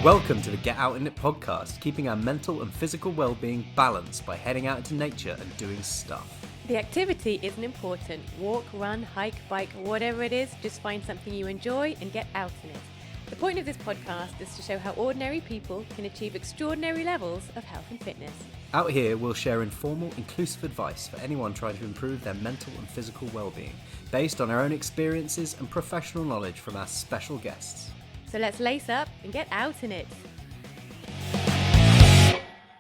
Welcome to the Get Out In It podcast, keeping our mental and physical well-being balanced by heading out into nature and doing stuff. The activity isn't important. Walk, run, hike, bike, whatever it is, just find something you enjoy and get out in it. The point of this podcast is to show how ordinary people can achieve extraordinary levels of health and fitness. Out here, we'll share informal, inclusive advice for anyone trying to improve their mental and physical well-being, based on our own experiences and professional knowledge from our special guests. So let's lace up and get out in it.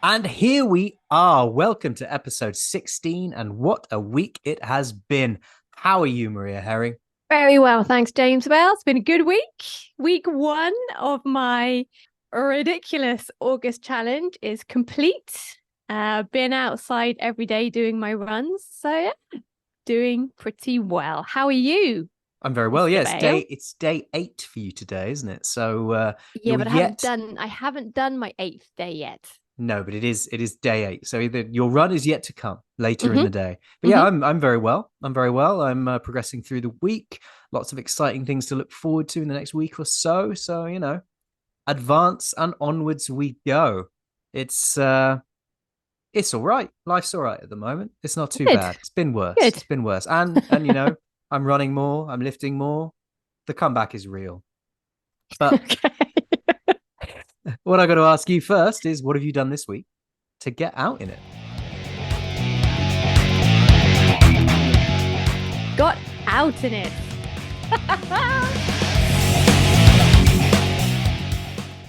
And here we are. Welcome to episode 16, and what a week it has been. How are you, Maria Herring? Very well, thanks, James. Well, it's been a good week. Week one of my ridiculous August challenge is complete. Been outside every day doing my runs, so yeah, doing pretty well. How are you? I'm very well. Yeah, it's day 8 for you today, isn't it? So yeah, but I haven't done my 8th day yet. No, but it is day 8. So either your run is yet to come later in the day. But yeah, I'm very well. I'm progressing through the week. Lots of exciting things to look forward to in the next week or so. So, you know, advance and onwards we go. It's all right. Life's all right at the moment. It's not too bad. It's been worse. It's been worse. And you know, I'm running more. I'm lifting more. The comeback is real. But okay. What I got to ask you first is, what have you done this week to get out in it? Got out in it.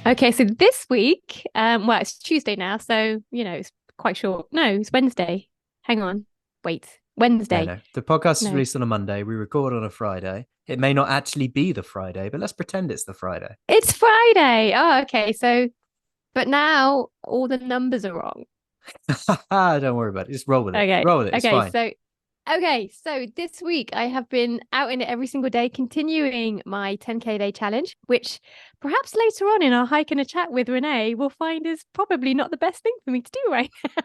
Okay, so this week, well, it's Tuesday now, so, you know, it's quite short. No, it's Wednesday. Hang on. Wait. Wednesday. No. The podcast is released on a Monday. We record on a Friday. It may not actually be the Friday, but let's pretend it's the Friday. It's Friday. Oh, okay. So, but now all the numbers are wrong. Don't worry about it. Just roll with it. Okay. Roll with it. It's fine. So this week I have been out in it every single day, continuing my 10K day challenge, which perhaps later on in our hike and a chat with Renee we'll find is probably not the best thing for me to do right now.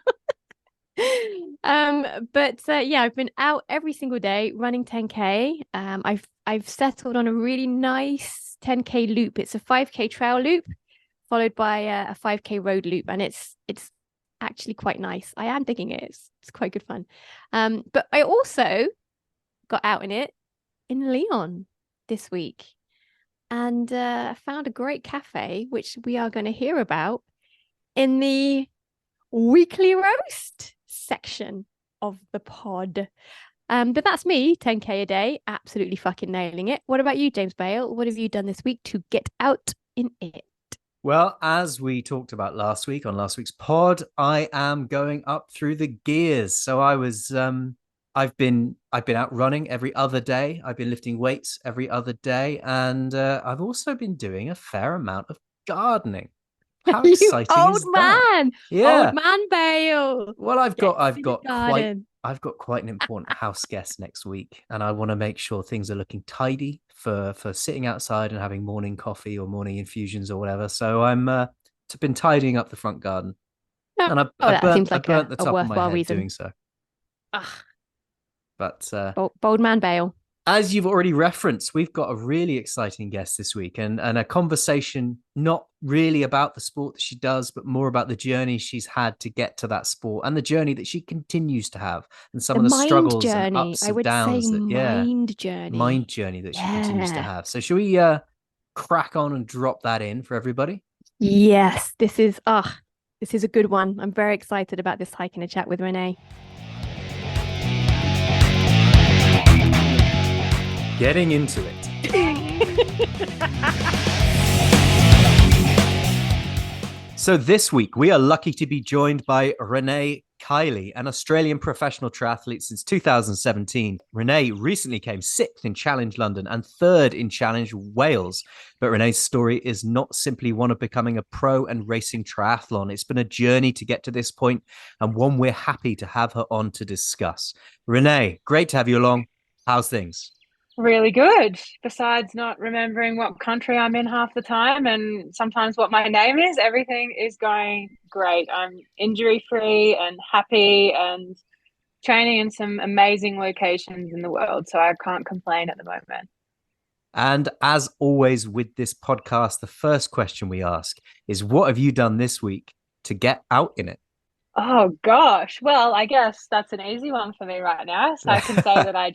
Yeah, I've been out every single day running 10K. I've settled on a really nice 10K loop. It's a 5K trail loop followed by a 5K road loop, and it's actually quite nice. I am digging it. It's quite good fun. But I also got out in it in Lyon this week, and found a great cafe which we are going to hear about in the weekly roast section of the pod. But that's me, 10K a day, absolutely fucking nailing it. What about you, James Bale? What have you done this week to get out in it? Well, as we talked about last week on last week's pod, I am going up through the gears. So I've been out running every other day. I've been lifting weights every other day, and I've also been doing a fair amount of gardening. How exciting is that? Yeah. Old man Bale. Well, I've got quite an important house guest next week, and I want to make sure things are looking tidy for sitting outside and having morning coffee or morning infusions or whatever. So I'm been tidying up the front garden, and I burnt the top of my head doing so. But bold man Bale. As you've already referenced, we've got a really exciting guest this week, and a conversation not really about the sport that she does, but more about the journey she's had to get to that sport and the journey that she continues to have, and some of the struggles and ups and downs mind journey that she continues to have. So shall we crack on and drop that in for everybody? Yes, this is a good one. I'm very excited about this hike and a chat with Renee. Getting into it. So this week, we are lucky to be joined by Renee Kiley, an Australian professional triathlete since 2017. Renee recently came 6th in Challenge London and 3rd in Challenge Wales. But Renee's story is not simply one of becoming a pro and racing triathlon. It's been a journey to get to this point, and one we're happy to have her on to discuss. Renee, great to have you along. How's things? Really good. Besides not remembering what country I'm in half the time and sometimes what my name is, everything is going great. I'm injury-free and happy and training in some amazing locations in the world, so I can't complain at the moment. And as always with this podcast, the first question we ask is, what have you done this week to get out in it? Oh gosh. Well, I guess that's an easy one for me right now. So I can say that I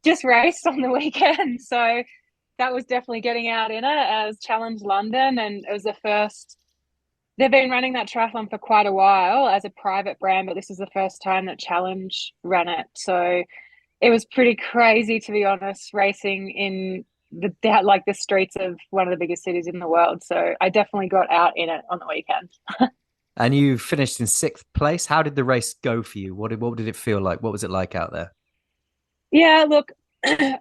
just raced on the weekend. So that was definitely getting out in it as Challenge London, and it was the first. They've been running that triathlon for quite a while as a private brand, but this is the first time that Challenge ran it. So it was pretty crazy, to be honest, racing in the streets of one of the biggest cities in the world. So I definitely got out in it on the weekend. And you finished in sixth place. How did the race go for you? What did it feel like? What was it like out there? Yeah, look,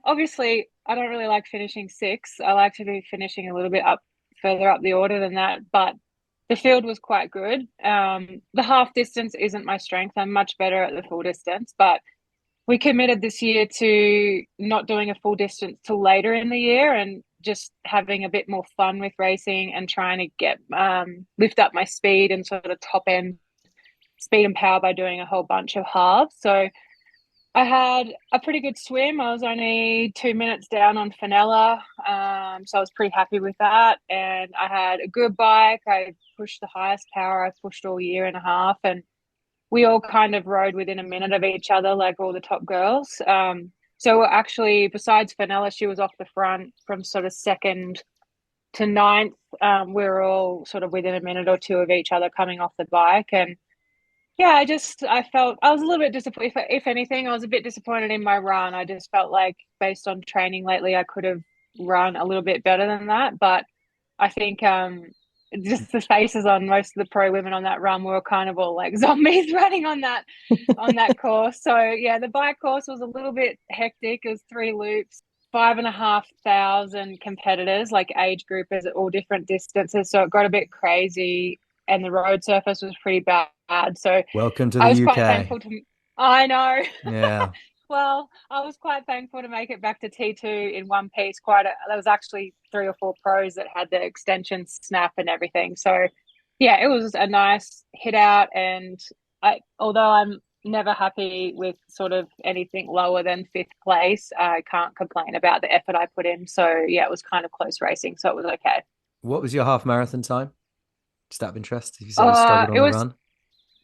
obviously, I don't really like finishing sixth. I like to be finishing a little bit up further up the order than that, but the field was quite good. The half distance isn't my strength. I'm much better at the full distance, but we committed this year to not doing a full distance till later in the year and just having a bit more fun with racing and trying to get lift up my speed and sort of top end speed and power by doing a whole bunch of halves. So I had a pretty good swim. I was only 2 minutes down on Fenella, so I was pretty happy with that. And I had a good bike. I pushed the highest power I've pushed all year and a half, and we all kind of rode within a minute of each other, like all the top girls. So actually, besides Fenella, she was off the front from sort of second to ninth. We were all sort of within a minute or two of each other coming off the bike, and yeah, I felt I was a little bit disappointed. If anything, I was a bit disappointed in my run. I just felt like based on training lately, I could have run a little bit better than that. But I think just the faces on most of the pro women on that run were kind of all like zombies running on that course. So yeah, the bike course was a little bit hectic. It was 3 loops, 5,500 competitors, like age groupers at all different distances. So it got a bit crazy, and the road surface was pretty bad. So Welcome to I the was quite UK. thankful to. I know. Yeah. Well, I was quite thankful to make it back to T2 in one piece. There was actually 3 or 4 pros that had the extension snap and everything. So, yeah, it was a nice hit out. And although I'm never happy with sort of anything lower than fifth place, I can't complain about the effort I put in. So, yeah, it was kind of close racing. So it was okay. What was your half marathon time? Just out of interest, you said you struggled on It the was run.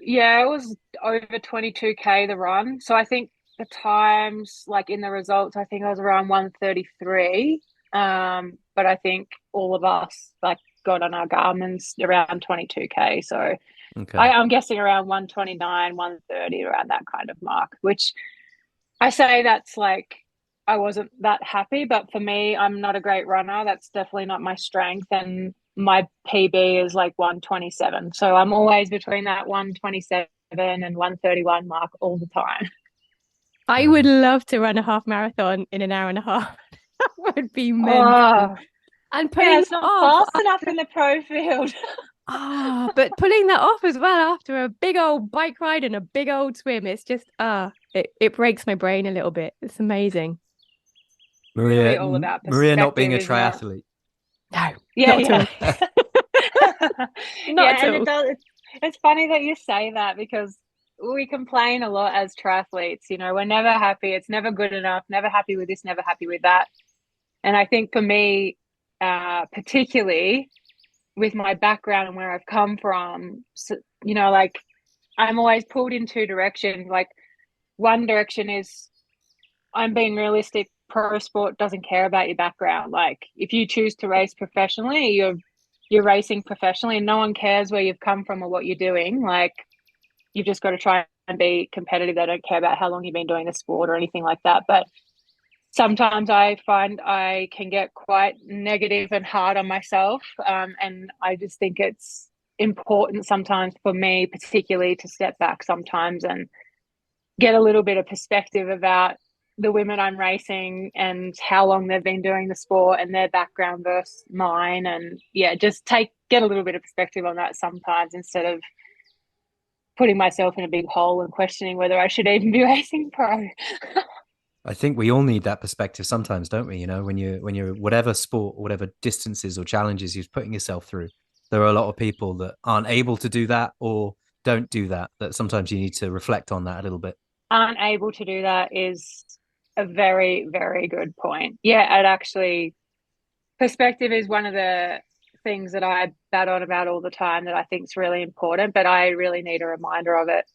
Yeah, it was over 22K the run. So I think the times, like in the results, I think I was around 133. But I think all of us like got on our Garmin's around 22K. So Okay. I'm guessing around 129, 130, around that kind of mark, which I say that's like I wasn't that happy, but for me, I'm not a great runner. That's definitely not my strength. And my PB is like 127. So I'm always between that 127 and 131 mark all the time. I would love to run a half marathon in an hour and a half. That would be mental. Oh, And yeah, pulling it's that not off. fast enough in the pro field. But pulling that off as well after a big old bike ride and a big old swim, it's just it breaks my brain a little bit. It's amazing. Really Maria, all about Maria not being perspective, a isn't it? triathlete. No, Yeah, not at yeah. all. Not Yeah, at and it all. does. It's funny that you say that because we complain a lot as triathletes. You know, we're never happy. It's never good enough. Never happy with this. Never happy with that. And I think for me, particularly with my background and where I've come from, so, you know, like I'm always pulled in 2 directions. Like one direction is I'm being realistic. Pro sport doesn't care about your background. Like if you choose to race professionally, you're racing professionally, and no one cares where you've come from or what you're doing. Like you've just got to try and be competitive. They don't care about how long you've been doing the sport or anything like that. But sometimes I find I can get quite negative and hard on myself, and I just think it's important sometimes for me, particularly, to step back sometimes and get a little bit of perspective about the women I'm racing and how long they've been doing the sport and their background versus mine. And yeah, just get a little bit of perspective on that sometimes instead of putting myself in a big hole and questioning whether I should even be racing pro. I think we all need that perspective sometimes, don't we? You know, when you're whatever sport, or whatever distances or challenges you're putting yourself through, there are a lot of people that aren't able to do that or don't do that. That sometimes you need to reflect on that a little bit. Aren't able to do that is a very, very good point. Yeah, it actually perspective is one of the things that I bat on about all the time that I think is really important, but I really need a reminder of it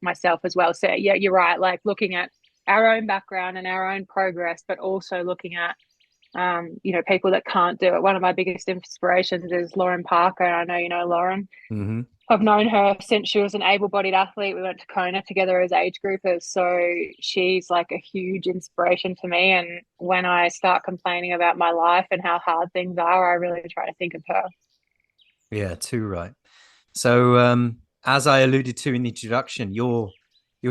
myself as well. So yeah, you're right. Like looking at our own background and our own progress, but also looking at people that can't do it. One of my biggest inspirations is Lauren Parker. I know you know Lauren. Mm-hmm. I've known her since she was an able-bodied athlete. We went to Kona together as age groupers. So she's like a huge inspiration to me. And when I start complaining about my life and how hard things are, I really try to think of her. Yeah, too right. So, as I alluded to in the introduction, your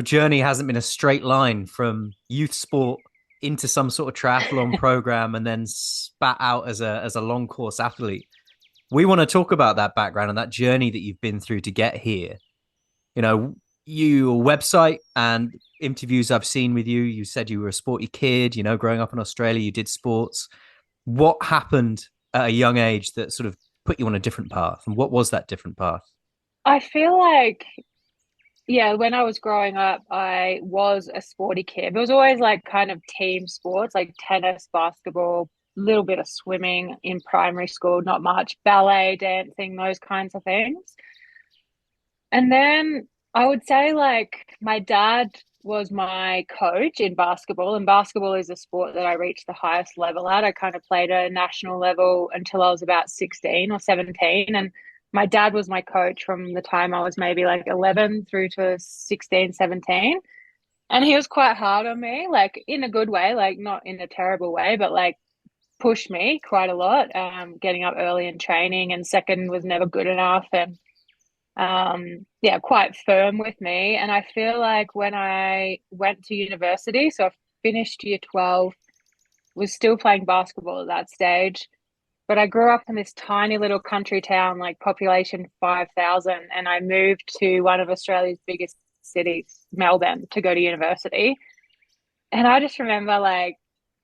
journey hasn't been a straight line from youth sport into some sort of triathlon program and then spat out as a long course athlete. We want to talk about that background and that journey that you've been through to get here. You know, your website and interviews I've seen with you, you said you were a sporty kid, you know, growing up in Australia, you did sports. What happened at a young age that sort of put you on a different path? And what was that different path? I feel like, yeah, when I was growing up, I was a sporty kid. It was always like kind of team sports, like tennis, basketball, a little bit of swimming in primary school, not much, ballet, dancing, those kinds of things. And then I would say like my dad was my coach in basketball, and basketball is a sport that I reached the highest level at. I kind of played at a national level until I was about 16 or 17. And my dad was my coach from the time I was maybe like 11 through to 16, 17. And he was quite hard on me, like in a good way, like not in a terrible way, but like pushed me quite a lot, getting up early and training, and second was never good enough. And yeah, quite firm with me. And I feel like when I went to university, so I finished year 12, was still playing basketball at that stage. But I grew up in this tiny little country town, like population 5,000, and I moved to one of Australia's biggest cities, Melbourne, to go to university. And I just remember like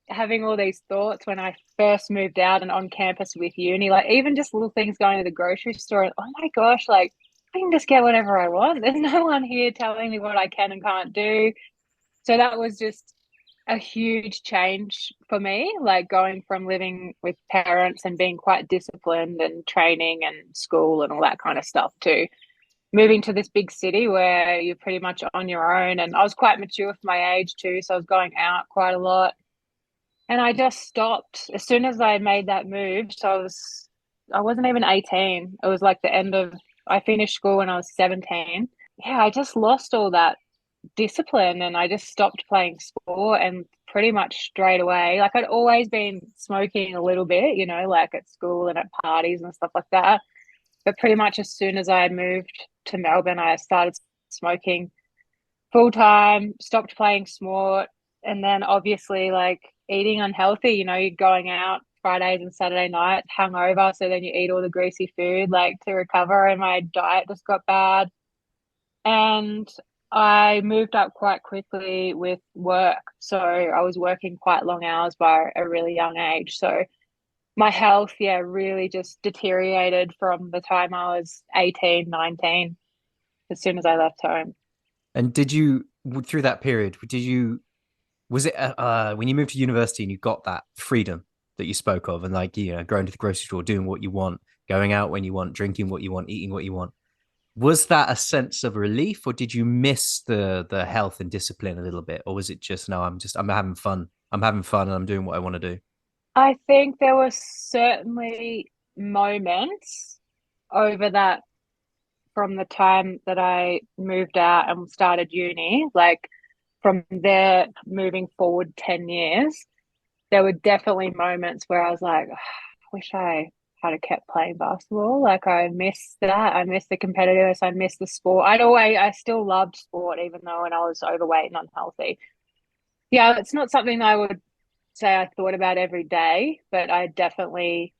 having all these thoughts when I first moved out and on campus with uni, like even just little things going to the grocery store. And, oh my gosh, like I can just get whatever I want. There's no one here telling me what I can and can't do. So that was just a huge change for me, like going from living with parents and being quite disciplined and training and school and all that kind of stuff to moving to this big city where you're pretty much on your own. And I was quite mature for my age too, so I was going out quite a lot. And I just stopped as soon as I made that move. So I wasn't even 18. It was like the end of, I finished school when I was 17. Yeah, I just lost all that discipline and I just stopped playing sport and pretty much straight away. Like I'd always been smoking a little bit, you know, like at school and at parties and stuff like that. But pretty much as soon as I moved to Melbourne, I started smoking full time, stopped playing sport, and then obviously like eating unhealthy, you know, you're going out Fridays and Saturday nights hungover, so then you eat all the greasy food like to recover, and my diet just got bad. And I moved up quite quickly with work. So I was working quite long hours by a really young age. So my health, yeah, really just deteriorated from the time I was 18, 19, as soon as I left home. And did you, through that period, was it when you moved to university and you got that freedom that you spoke of and like, you know, going to the grocery store, doing what you want, going out when you want, drinking what you want, eating what you want? Was that a sense of relief, or did you miss the health and discipline a little bit? Or was it just, no, I'm having fun. I'm having fun and I'm doing what I want to do? I think there were certainly moments over that from the time that I moved out and started uni, like from there moving forward 10 years, there were definitely moments where I was like, "Oh, I wish I had kept playing basketball. Like I miss that. I miss the competitiveness. I miss the sport. I still loved sport, even though when I was overweight and unhealthy. Yeah, it's not something I would say I thought about every day, but I definitely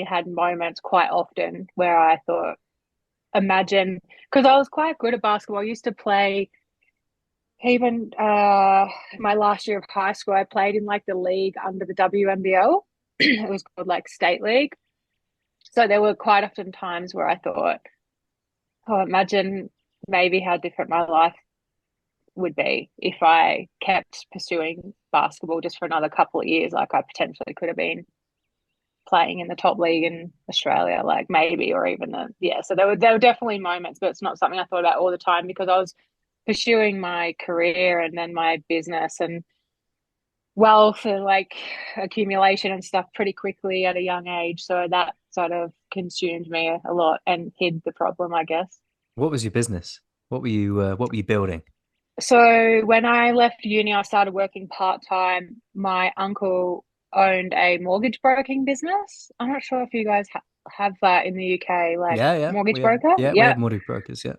had moments quite often where I thought, imagine, because I was quite good at basketball. I used to play even my last year of high school, I played in like the league under the WNBL. It was called like state league. So there were quite often times where I thought, oh, imagine maybe how different my life would be if I kept pursuing basketball just for another couple of years, like I potentially could have been. playing in the top league in Australia, like maybe, or even so there were definitely moments, but it's not something I thought about all the time because I was pursuing my career and then my business and wealth and like accumulation and stuff pretty quickly at a young age. So that sort of consumed me a lot and hid the problem, I guess. What was your business? What were you building? So when I left uni, I started working part-time. My uncle owned a mortgage broking business. I'm not sure if you guys have that in the UK, like Yeah, mortgage broker. we Yeah. have mortgage brokers, yeah.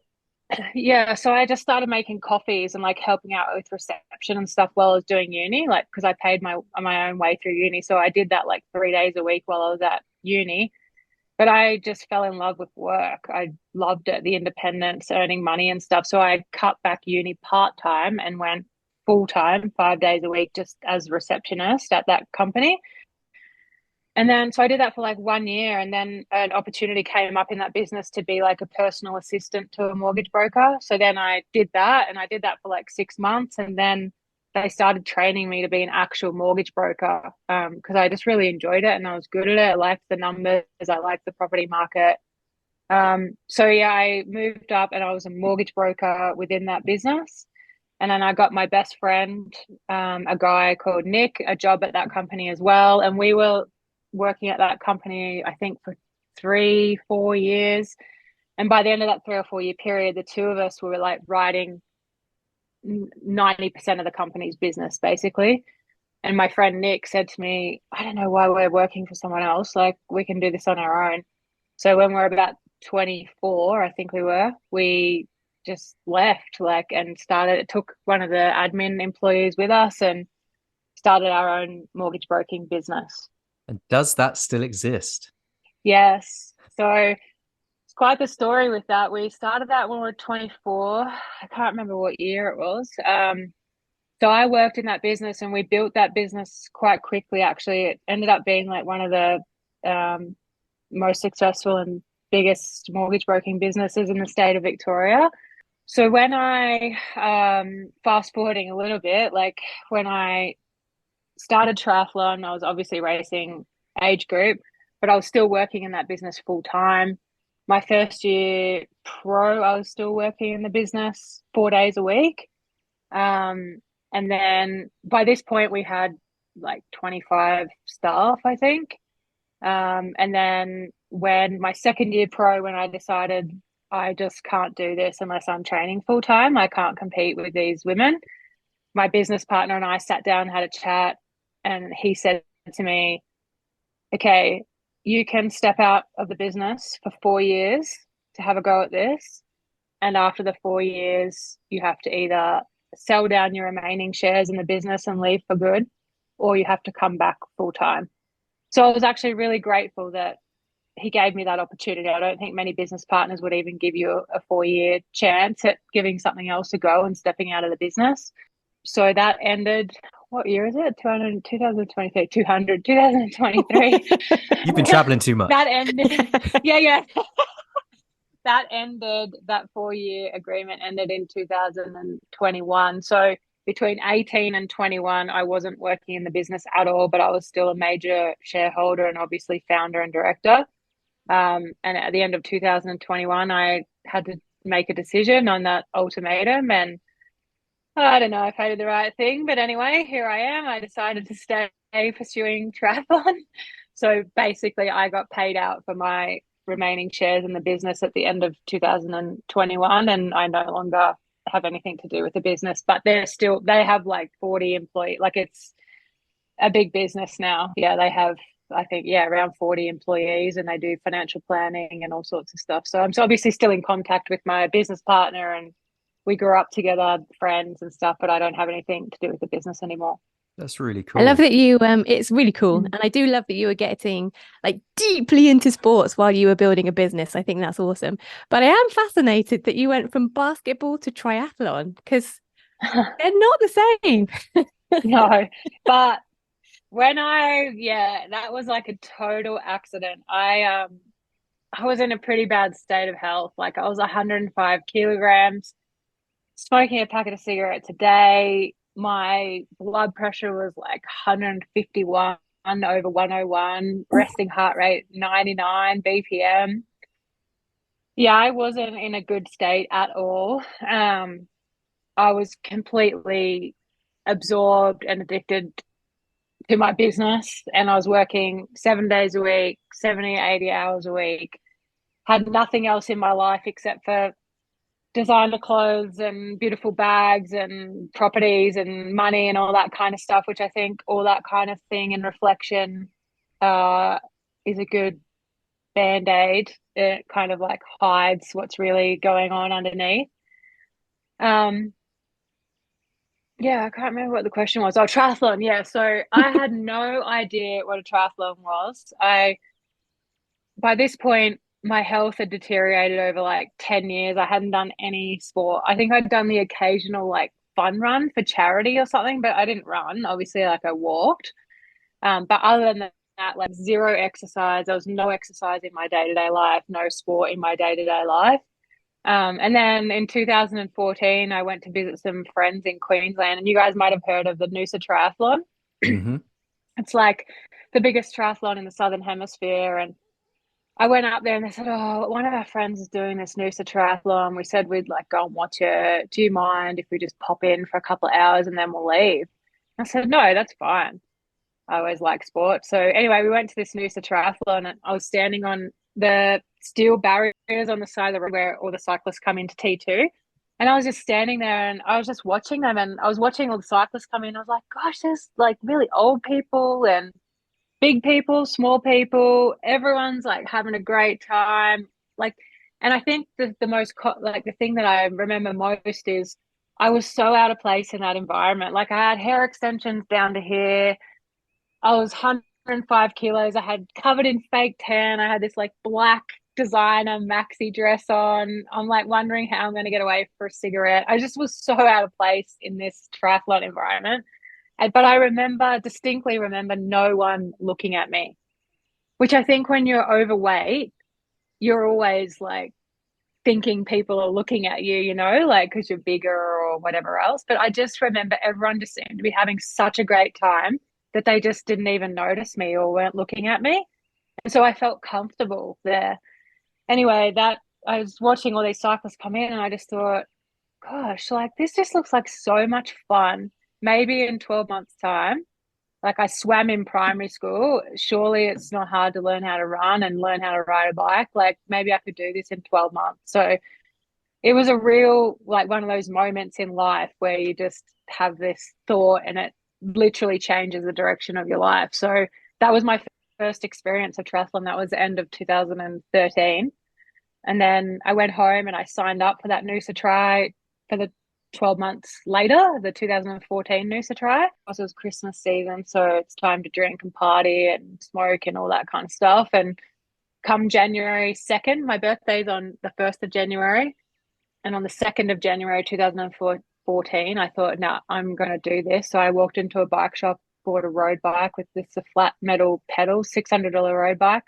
Yeah, so I just started making coffees and like helping out with reception and stuff while I was doing uni, like because I paid my own way through uni. So I did that like 3 days a week while I was at uni. But I just fell in love with work. I loved it, the independence, earning money and stuff. So I cut back uni part time and went full time, 5 days a week, just as a receptionist at that company. And then, so I did that for like 1 year. And then an opportunity came up in that business to be like a personal assistant to a mortgage broker. So then I did that and I did that for like 6 months. And then they started training me to be an actual mortgage broker because I just really enjoyed it and I was good at it. I liked the numbers, I liked the property market. So yeah, I moved up and I was a mortgage broker within that business. And then I got my best friend, a guy called Nick, a job at that company as well. And we were working at that company, I think, for 3-4 years. And by the end of that 3 or 4 year period, the two of us were like writing 90% of the company's business, basically. And my friend Nick said to me, I don't know why we're working for someone else. Like, we can do this on our own. So when we're about 24, I think we just left, like, and started. It took one of the admin employees with us and started our own mortgage broking business. And does that still exist? Yes. So it's quite the story with that. We started that when we were 24. I can't remember what year it was. So I worked in that business and we built that business quite quickly, actually. It ended up being like one of the most successful and biggest mortgage broking businesses in the state of Victoria. So when I fast forwarding a little bit, like when I started triathlon, I was obviously racing age group, but I was still working in that business full time. My first year pro, I was still working in the business 4 days a week. And then by this point, we had like 25 staff, I think. And then when my second year pro, when I decided I just can't do this unless I'm training full time, I can't compete with these women. My business partner and I sat down, had a chat, and he said to me, okay, you can step out of the business for 4 years to have a go at this. And after the 4 years, you have to either sell down your remaining shares in the business and leave for good, or you have to come back full time. So I was actually really grateful that he gave me that opportunity. I don't think many business partners would even give you a 4 year chance at giving something else a go and stepping out of the business. So that ended, what year is it? 200, 2023, 200, 2023. You've been traveling too much. That ended. Yeah. That ended, that 4 year agreement ended in 2021. So between 18 and 21, I wasn't working in the business at all, but I was still a major shareholder and obviously founder and director. And at the end of 2021, I had to make a decision on that ultimatum. And I don't know if I did the right thing, but anyway, here I am. I decided to stay pursuing triathlon. So basically, I got paid out for my remaining shares in the business at the end of 2021, and I no longer have anything to do with the business. But they have like 40 employees. Like, it's a big business now. Yeah, they have, I think, around 40 employees, and they do financial planning and all sorts of stuff. So I'm obviously still in contact with my business partner, and we grew up together, friends and stuff, but I don't have anything to do with the business anymore. That's really cool. I love that you it's really cool. And I do love that you were getting like deeply into sports while you were building a business. I think that's awesome. But I am fascinated that you went from basketball to triathlon because they're not the same. No, but that was like a total accident. I was in a pretty bad state of health. Like, I was 105 kilograms, smoking a packet of cigarettes a day. My blood pressure was like 151 over 101, resting heart rate 99 BPM. Yeah, I wasn't in a good state at all. I was completely absorbed and addicted to my business, and I was working 7 days a week, 70, 80 hours a week, had nothing else in my life except for designer clothes and beautiful bags and properties and money and all that kind of stuff, which I think all that kind of thing in reflection is a good band-aid. It kind of like hides what's really going on underneath. Um, yeah, I can't remember what the question was. Oh, triathlon. Yeah. So I had no idea what a triathlon was. By this point, my health had deteriorated over like 10 years. I hadn't done any sport. I think I'd done the occasional like fun run for charity or something, but I didn't run. Obviously, like I walked. But other than that, like zero exercise. There was no exercise in my day-to-day life, no sport in my day-to-day life. And then in 2014, I went to visit some friends in Queensland, and you guys might have heard of the Noosa Triathlon. Mm-hmm. It's like the biggest triathlon in the Southern Hemisphere. And I went up there and they said, oh, one of our friends is doing this Noosa Triathlon. We said we'd like go and watch it. Do you mind if we just pop in for a couple of hours and then we'll leave? I said, no, that's fine. I always like sport. So anyway, we went to this Noosa Triathlon and I was standing on the steel barriers on the side of the road where all the cyclists come into T2. And I was just standing there and I was just watching them, and I was watching all the cyclists come in. I was like, gosh, there's like really old people and big people, small people. Everyone's like having a great time. Like, and I think the most like the thing that I remember most is I was so out of place in that environment. Like I had hair extensions down to here. I was 105 kilos. I had covered in fake tan. I had this like black designer maxi dress on. I'm like wondering how I'm going to get away for a cigarette. I just was so out of place in this triathlon environment. But distinctly remember no one looking at me, which I think when you're overweight, you're always like thinking people are looking at you, like because you're bigger or whatever else. But I just remember everyone just seemed to be having such a great time that they just didn't even notice me or weren't looking at me. And so I felt comfortable there. Anyway, that I was watching all these cyclists come in and I just thought, gosh, like this just looks like so much fun. Maybe in 12 months' time, like I swam in primary school. Surely it's not hard to learn how to run and learn how to ride a bike. Like maybe I could do this in 12 months. So it was a real, like one of those moments in life where you just have this thought and it literally changes the direction of your life. So that was my first experience of triathlon. That was the end of 2013. And then I went home and I signed up for that Noosa Tri for the 12 months later, the 2014 Noosa Tri. It was Christmas season, so it's time to drink and party and smoke and all that kind of stuff. And come January 2nd, my birthday's on the 1st of January. And on the 2nd of January 2014, I thought, no, I'm going to do this. So I walked into a bike shop, bought a road bike with this a flat metal pedal, $600 road bike.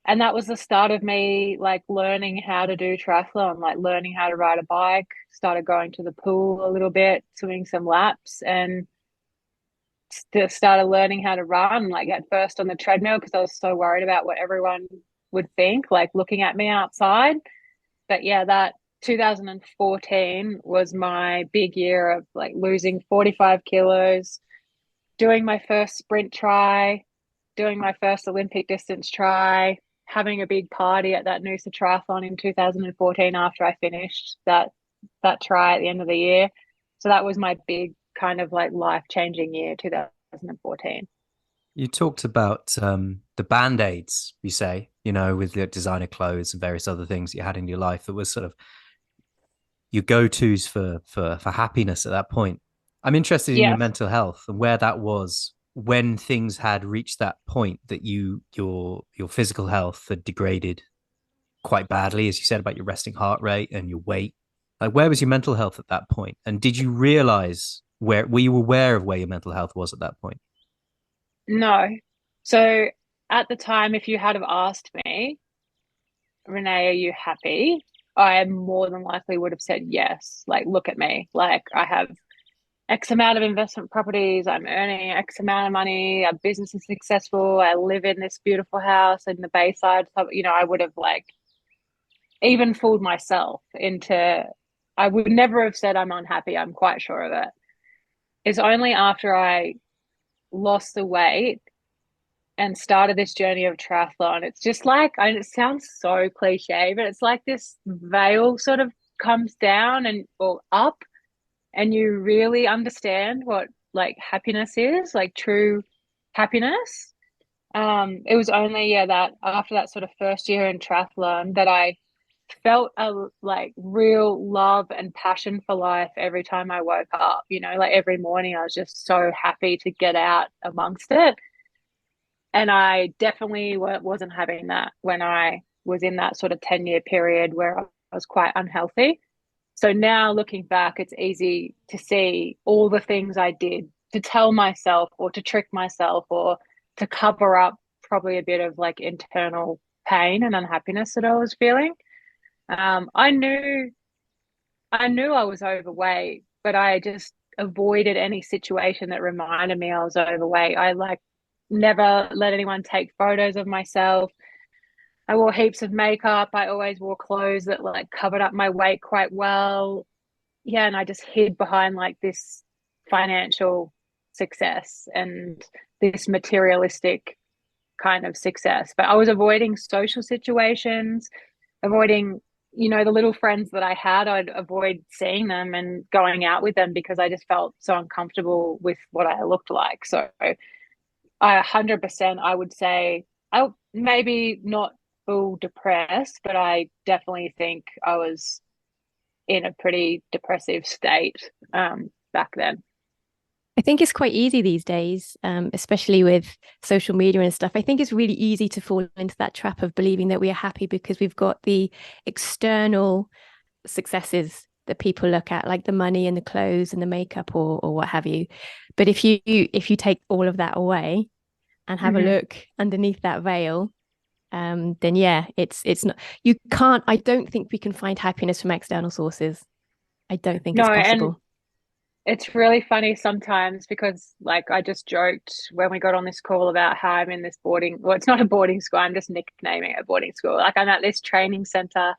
And that was the start of me like learning how to do triathlon, like learning how to ride a bike, started going to the pool a little bit, swimming some laps, and started learning how to run, like at first on the treadmill because I was so worried about what everyone would think, like looking at me outside. But yeah, that 2014 was my big year of like losing 45 kilos, doing my first sprint try, doing my first Olympic distance try, having a big party at that Noosa Triathlon in 2014 after I finished that try at the end of the year. So that was my big kind of like life-changing year, 2014. You talked about the band-aids, you say, with your designer clothes and various other things you had in your life that was sort of your go-tos for happiness at that point. I'm interested in your Yes. mental health and where that was when things had reached that point that your physical health had degraded quite badly, as you said about your resting heart rate and your weight. Like, where was your mental health at that point? And did you realize were you aware of where your mental health was at that point? No. So at the time, if you had have asked me, Renee, are you happy? I more than likely would have said yes. Like, look at me. Like, I have X amount of investment properties, I'm earning X amount of money, our business is successful, I live in this beautiful house in the Bayside. So, I would have like even fooled myself into, I would never have said I'm unhappy. I'm quite sure of it. It's only after I lost the weight and started this journey of triathlon. It's just like, it sounds so cliche, but it's like this veil sort of comes down and or up, and you really understand what like happiness is, like true happiness. It was only that after that sort of first year in triathlon that I felt a like real love and passion for life every time I woke up. Like every morning I was just so happy to get out amongst it. And I definitely wasn't having that when I was in that sort of 10-year period where I was quite unhealthy. So now looking back, it's easy to see all the things I did to tell myself or to trick myself or to cover up probably a bit of like internal pain and unhappiness that I was feeling. I knew I was overweight, but I just avoided any situation that reminded me I was overweight. I like never let anyone take photos of myself. I wore heaps of makeup. I always wore clothes that like covered up my weight quite well. Yeah, and I just hid behind like this financial success and this materialistic kind of success. But I was avoiding social situations, avoiding, the little friends that I had, I'd avoid seeing them and going out with them because I just felt so uncomfortable with what I looked like. So I 100%, I would say I maybe not full depressed, but I definitely think I was in a pretty depressive state back then. I think it's quite easy these days, especially with social media and stuff. I think it's really easy to fall into that trap of believing that we are happy because we've got the external successes that people look at, like the money and the clothes and the makeup or what have you. But if you take all of that away and have a look underneath that veil, then yeah, it's not, you can't, I don't think we can find happiness from external sources. I don't think No, it's and possible. it's really funny sometimes because like I just joked when we got on this call about how I'm in this well, it's not a boarding school, I'm just nicknaming it a boarding school. Like I'm at this training center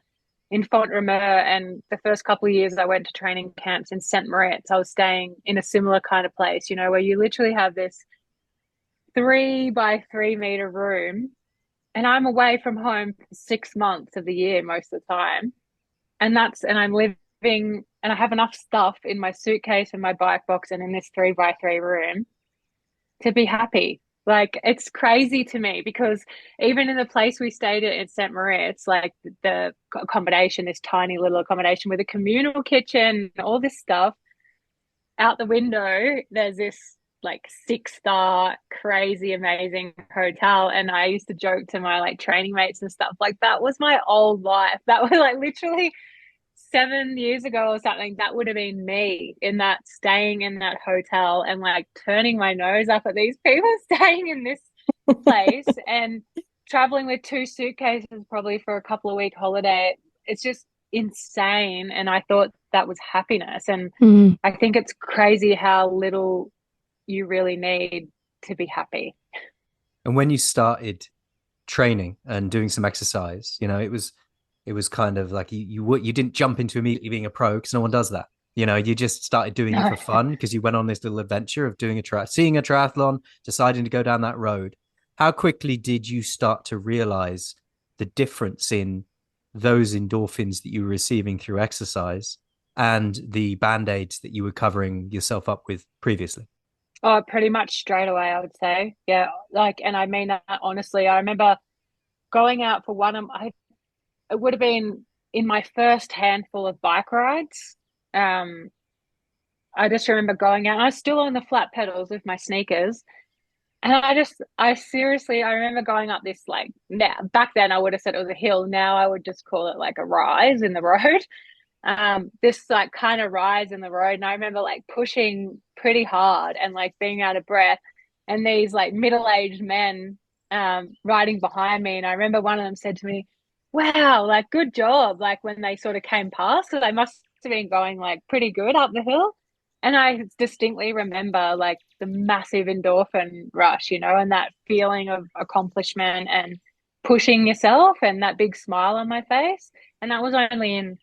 in Font-Romeu, and the first couple of years I went to training camps in St. Moritz. I was staying in a similar kind of place, where you literally have this 3 by 3 meter room, and I'm away from home for 6 months of the year most of the time. And I'm living, and I have enough stuff in my suitcase and my bike box and in this 3 by 3 room to be happy. Like it's crazy to me because even in the place we stayed at in St. Maria, it's like the accommodation, this tiny little accommodation with a communal kitchen, all this stuff. Out the window, there's this like 6-star crazy amazing hotel, and I used to joke to my like training mates and stuff like that was my old life. That was like literally 7 years ago or something. That would have been me in that, staying in that hotel and like turning my nose up at these people staying in this place and traveling with 2 suitcases probably for a couple of week holiday. It's just insane, and I thought that was happiness. And I think it's crazy how little you really need to be happy. And when you started training and doing some exercise, it was kind of like you didn't jump into immediately being a pro because no one does that. You just started doing it No. for fun because you went on this little adventure of doing seeing a triathlon, deciding to go down that road. How quickly did you start to realize the difference in those endorphins that you were receiving through exercise and the band-aids that you were covering yourself up with previously? Oh, pretty much straight away, I would say. Yeah, like, and I mean that honestly. I remember going out for one of my, it would have been in my first handful of bike rides. Um, I just remember going out, and I was still on the flat pedals with my sneakers. And I seriously, I remember going up this like, now, back then I would have said it was a hill. Now I would just call it like a rise in the road. This like kind of rise in the road. And I remember like pushing pretty hard and like being out of breath. And these like middle-aged men riding behind me. And I remember one of them said to me, wow, like good job. Like when they sort of came past, because I must have been going like pretty good up the hill. And I distinctly remember like the massive endorphin rush, you know, and that feeling of accomplishment and pushing yourself and that big smile on my face. And that was only in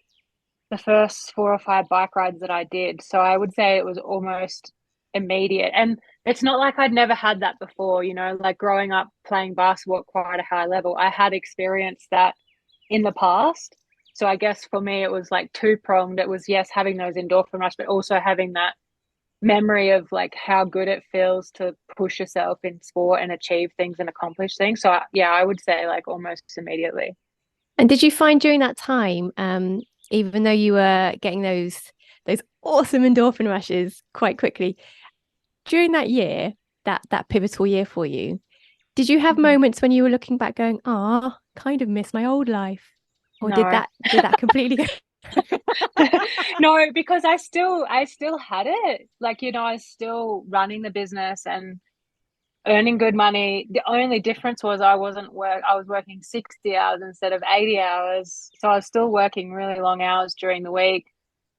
the first 4 or 5 bike rides that I did. So I would say it was almost immediate. And it's not like I'd never had that before, you know, like growing up playing basketball at quite a high level. I had experienced that in the past. So I guess for me, it was like two-pronged. It was, yes, having those endorphin rush, but also having that memory of like how good it feels to push yourself in sport and achieve things and accomplish things. So yeah, I would say like almost immediately. And did you find during that time, even though you were getting those awesome endorphin rushes quite quickly, during that year, that pivotal year for you, did you have moments when you were looking back going, "Ah, kind of miss my old life," or did No. that completely go? No, because I still had it. Like, you know, I was still running the business and earning good money. The only difference was I was working 60 hours instead of 80 hours. So I was still working really long hours during the week,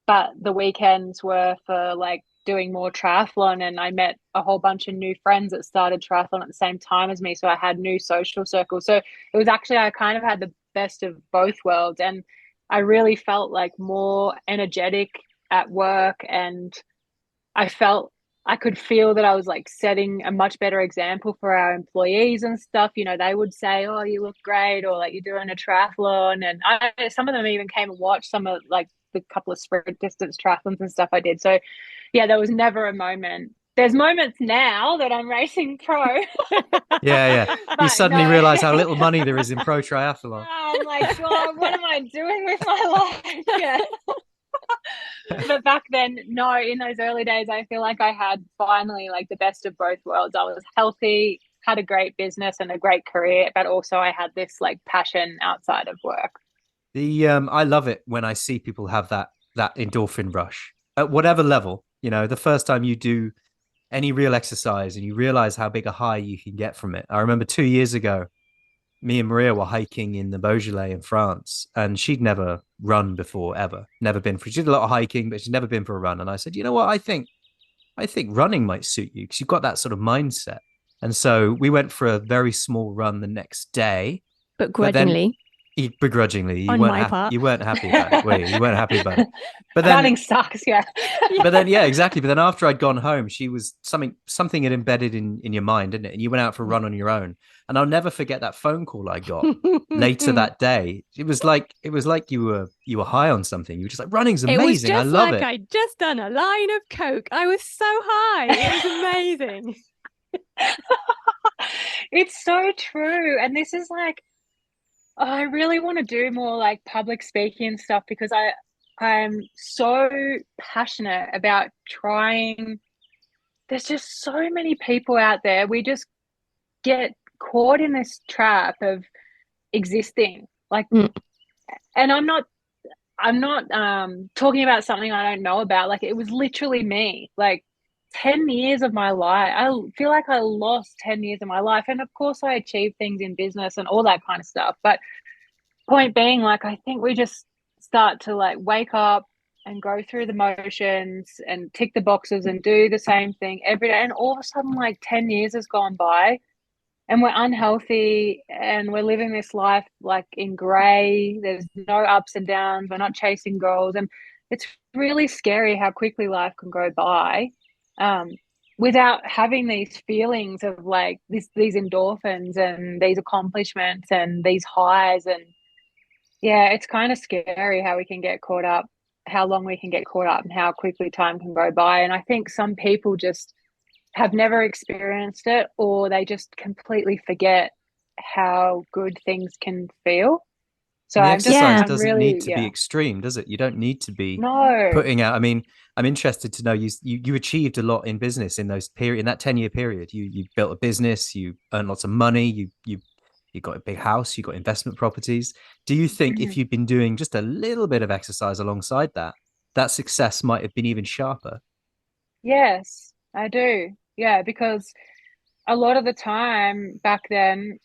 but the weekends were for like doing more triathlon, and I met a whole bunch of new friends that started triathlon at the same time as me. So I had new social circles. So it was actually, I kind of had the best of both worlds. And I really felt like more energetic at work, and I felt I could feel that I was like setting a much better example for our employees and stuff. You know, they would say, "Oh, you look great," or like, "You're doing a triathlon." And some of them even came and watched some of like the couple of sprint distance triathlons and stuff I did. So, yeah, there was never a moment. There's moments now that I'm racing pro, Yeah, yeah. You but suddenly no. realize how little money there is in pro triathlon. I'm like, God, what am I doing with my life? Yeah. But back then, no, in those early days, I feel like I had finally like the best of both worlds. I was healthy, had a great business and a great career, but also I had this like passion outside of work. The I love it when I see people have that endorphin rush at whatever level. You know, the first time you do any real exercise and you realize how big a high you can get from it. I remember 2 years ago, me and Maria were hiking in the Beaujolais in France, and she'd never run before ever, never been for. She did a lot of hiking, but she'd never been for a run. And I said, you know what? I think running might suit you because you've got that sort of mindset. And so we went for a very small run the next day, But but then grudgingly, begrudgingly, you on weren't my happy. part. You weren't happy about it, were you? You weren't happy about it. But then Running sucks, yeah. but then yeah, exactly. But then after I'd gone home, she was something had embedded in your mind, didn't it? And you went out for a run on your own. And I'll never forget that phone call I got later that day. It was like you were high on something. You were just like, running's It was amazing. I just love like it. I'd just done a line of coke. I was so high. It was amazing. It's so true. And this is like, I really want to do more like public speaking and stuff because I'm so passionate about trying. There's just so many people out there. We just get caught in this trap of existing. Like, Mm. and I'm not talking about something I don't know about. Like it was literally me. Like 10 years of my life. I feel like I lost 10 years of my life. And of course I achieved things in business and all that kind of stuff. But point being, like, I think we just start to like wake up and go through the motions and tick the boxes and do the same thing every day. And all of a sudden, like 10 years has gone by and we're unhealthy and we're living this life like in gray. There's no ups and downs. We're not chasing goals. And it's really scary how quickly life can go by um, without having these feelings of like these endorphins and these accomplishments and these highs. And yeah, it's kind of scary how we can get caught up, how long we can get caught up, and how quickly time can go by. And I think some people just have never experienced it, or they just completely forget how good things can feel. So And the exercise I'm doesn't need really, to be yeah, extreme, does it? You don't need to be no, putting out. I mean, I'm interested to know you achieved a lot in business in those period in that 10-year period. You built a business, you earned lots of money, you got a big house, you got investment properties. Do you think if you'd been doing just a little bit of exercise alongside that, that success might have been even sharper? yes, I do. Yeah, because a lot of the time back then,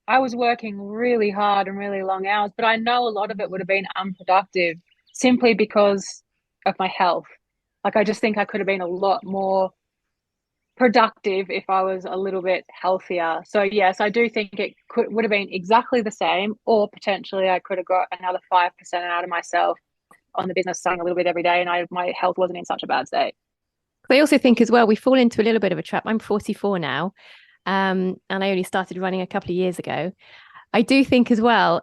I was working really hard and really long hours, but I know a lot of it would have been unproductive simply because of my health. Like, I just think I could have been a lot more productive if I was a little bit healthier. So yes, I do think it would have been exactly the same, or potentially I could have got another 5% out of myself on the business, saying a little bit every day, and my health wasn't in such a bad state. I also think as well, we fall into a little bit of a trap. I'm 44 now, and I only started running a couple of years ago. I do think as well,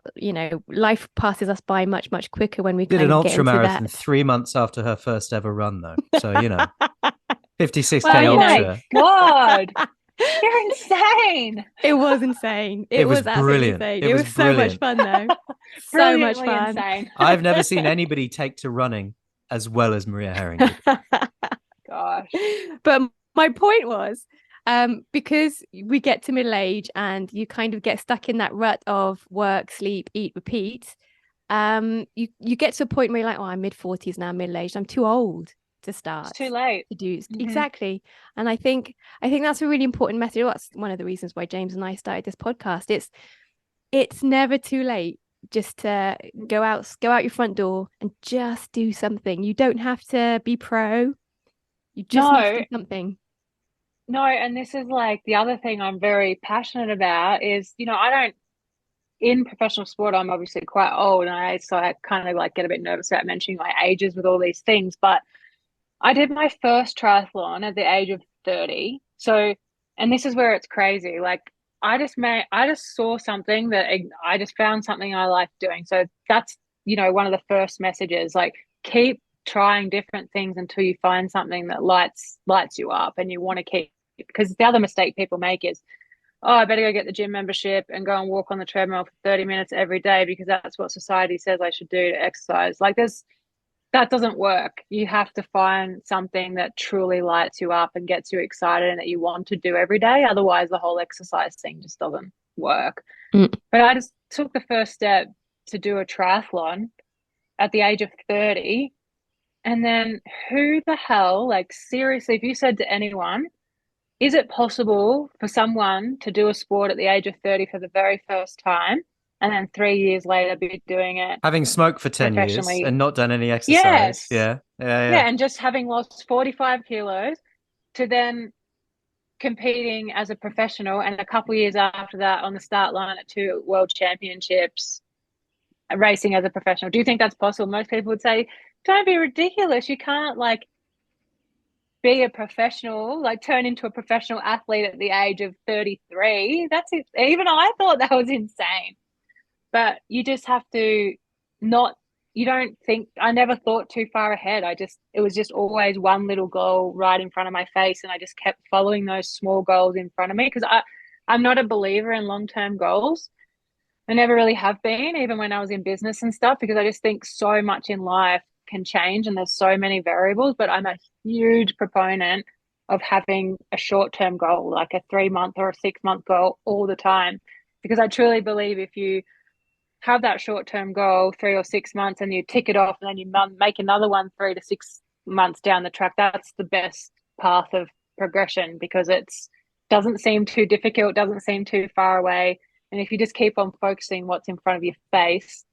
life passes us by much, much quicker when we did kind an of ultra get into marathon that. 3 months after her first ever run, though. So 56K Oh ultra. my God. You're insane. It was insane. It was absolutely brilliant. insane. It was so much brilliant. fun though. So much Brilliantly fun. insane. I've never seen anybody take to running as well as Maria Herring did. Gosh. But my point was, because we get to middle age and you kind of get stuck in that rut of work, sleep, eat, repeat. You get to a point where you're like, oh, I'm mid-40s now, middle-aged. I'm too old to start. It's too late to do exactly. And I think that's a really important message. That's one of the reasons why James and I started this podcast. It's never too late just to go out your front door and just do something. You don't have to be pro. You just need to do something. No, and this is like the other thing I'm very passionate about is, in professional sport, I'm obviously quite old, and so I kind of like get a bit nervous about mentioning my ages with all these things, but I did my first triathlon at the age of 30. So, and this is where it's crazy. Like, I just saw something that I just found something I like doing. So that's, one of the first messages, like, keep trying different things until you find something that lights you up and you want to keep, because the other mistake people make is, oh, I better go get the gym membership and go and walk on the treadmill for 30 minutes every day because that's what society says I should do to exercise. Like, that doesn't work. You have to find something that truly lights you up and gets you excited and that you want to do every day. Otherwise, the whole exercise thing just doesn't work. But I just took the first step to do a triathlon at the age of 30. And then who the hell, like, seriously, if you said to anyone, is it possible for someone to do a sport at the age of 30 for the very first time and then 3 years later be doing it, having smoked for 10 years professionally and not done any exercise? Yes. Yeah. And just having lost 45 kilos to then competing as a professional, and a couple of years after that on the start line at 2 world championships, racing as a professional. Do you think that's possible? Most people would say, don't be ridiculous. You can't like be a professional, like turn into a professional athlete at the age of 33. That's it. Even I thought that was insane. But you just have to I never thought too far ahead. It was just always one little goal right in front of my face. And I just kept following those small goals in front of me because I'm not a believer in long-term goals. I never really have been, even when I was in business and stuff, because I just think so much in life can change and there's so many variables. But I'm a huge proponent of having a short-term goal, like a 3-month or a 6-month goal all the time, because I truly believe if you have that short-term goal 3 or 6 months and you tick it off and then you make another one 3 to 6 months down the track, that's the best path of progression because it doesn't seem too difficult, doesn't seem too far away. And if you just keep on focusing what's in front of your face,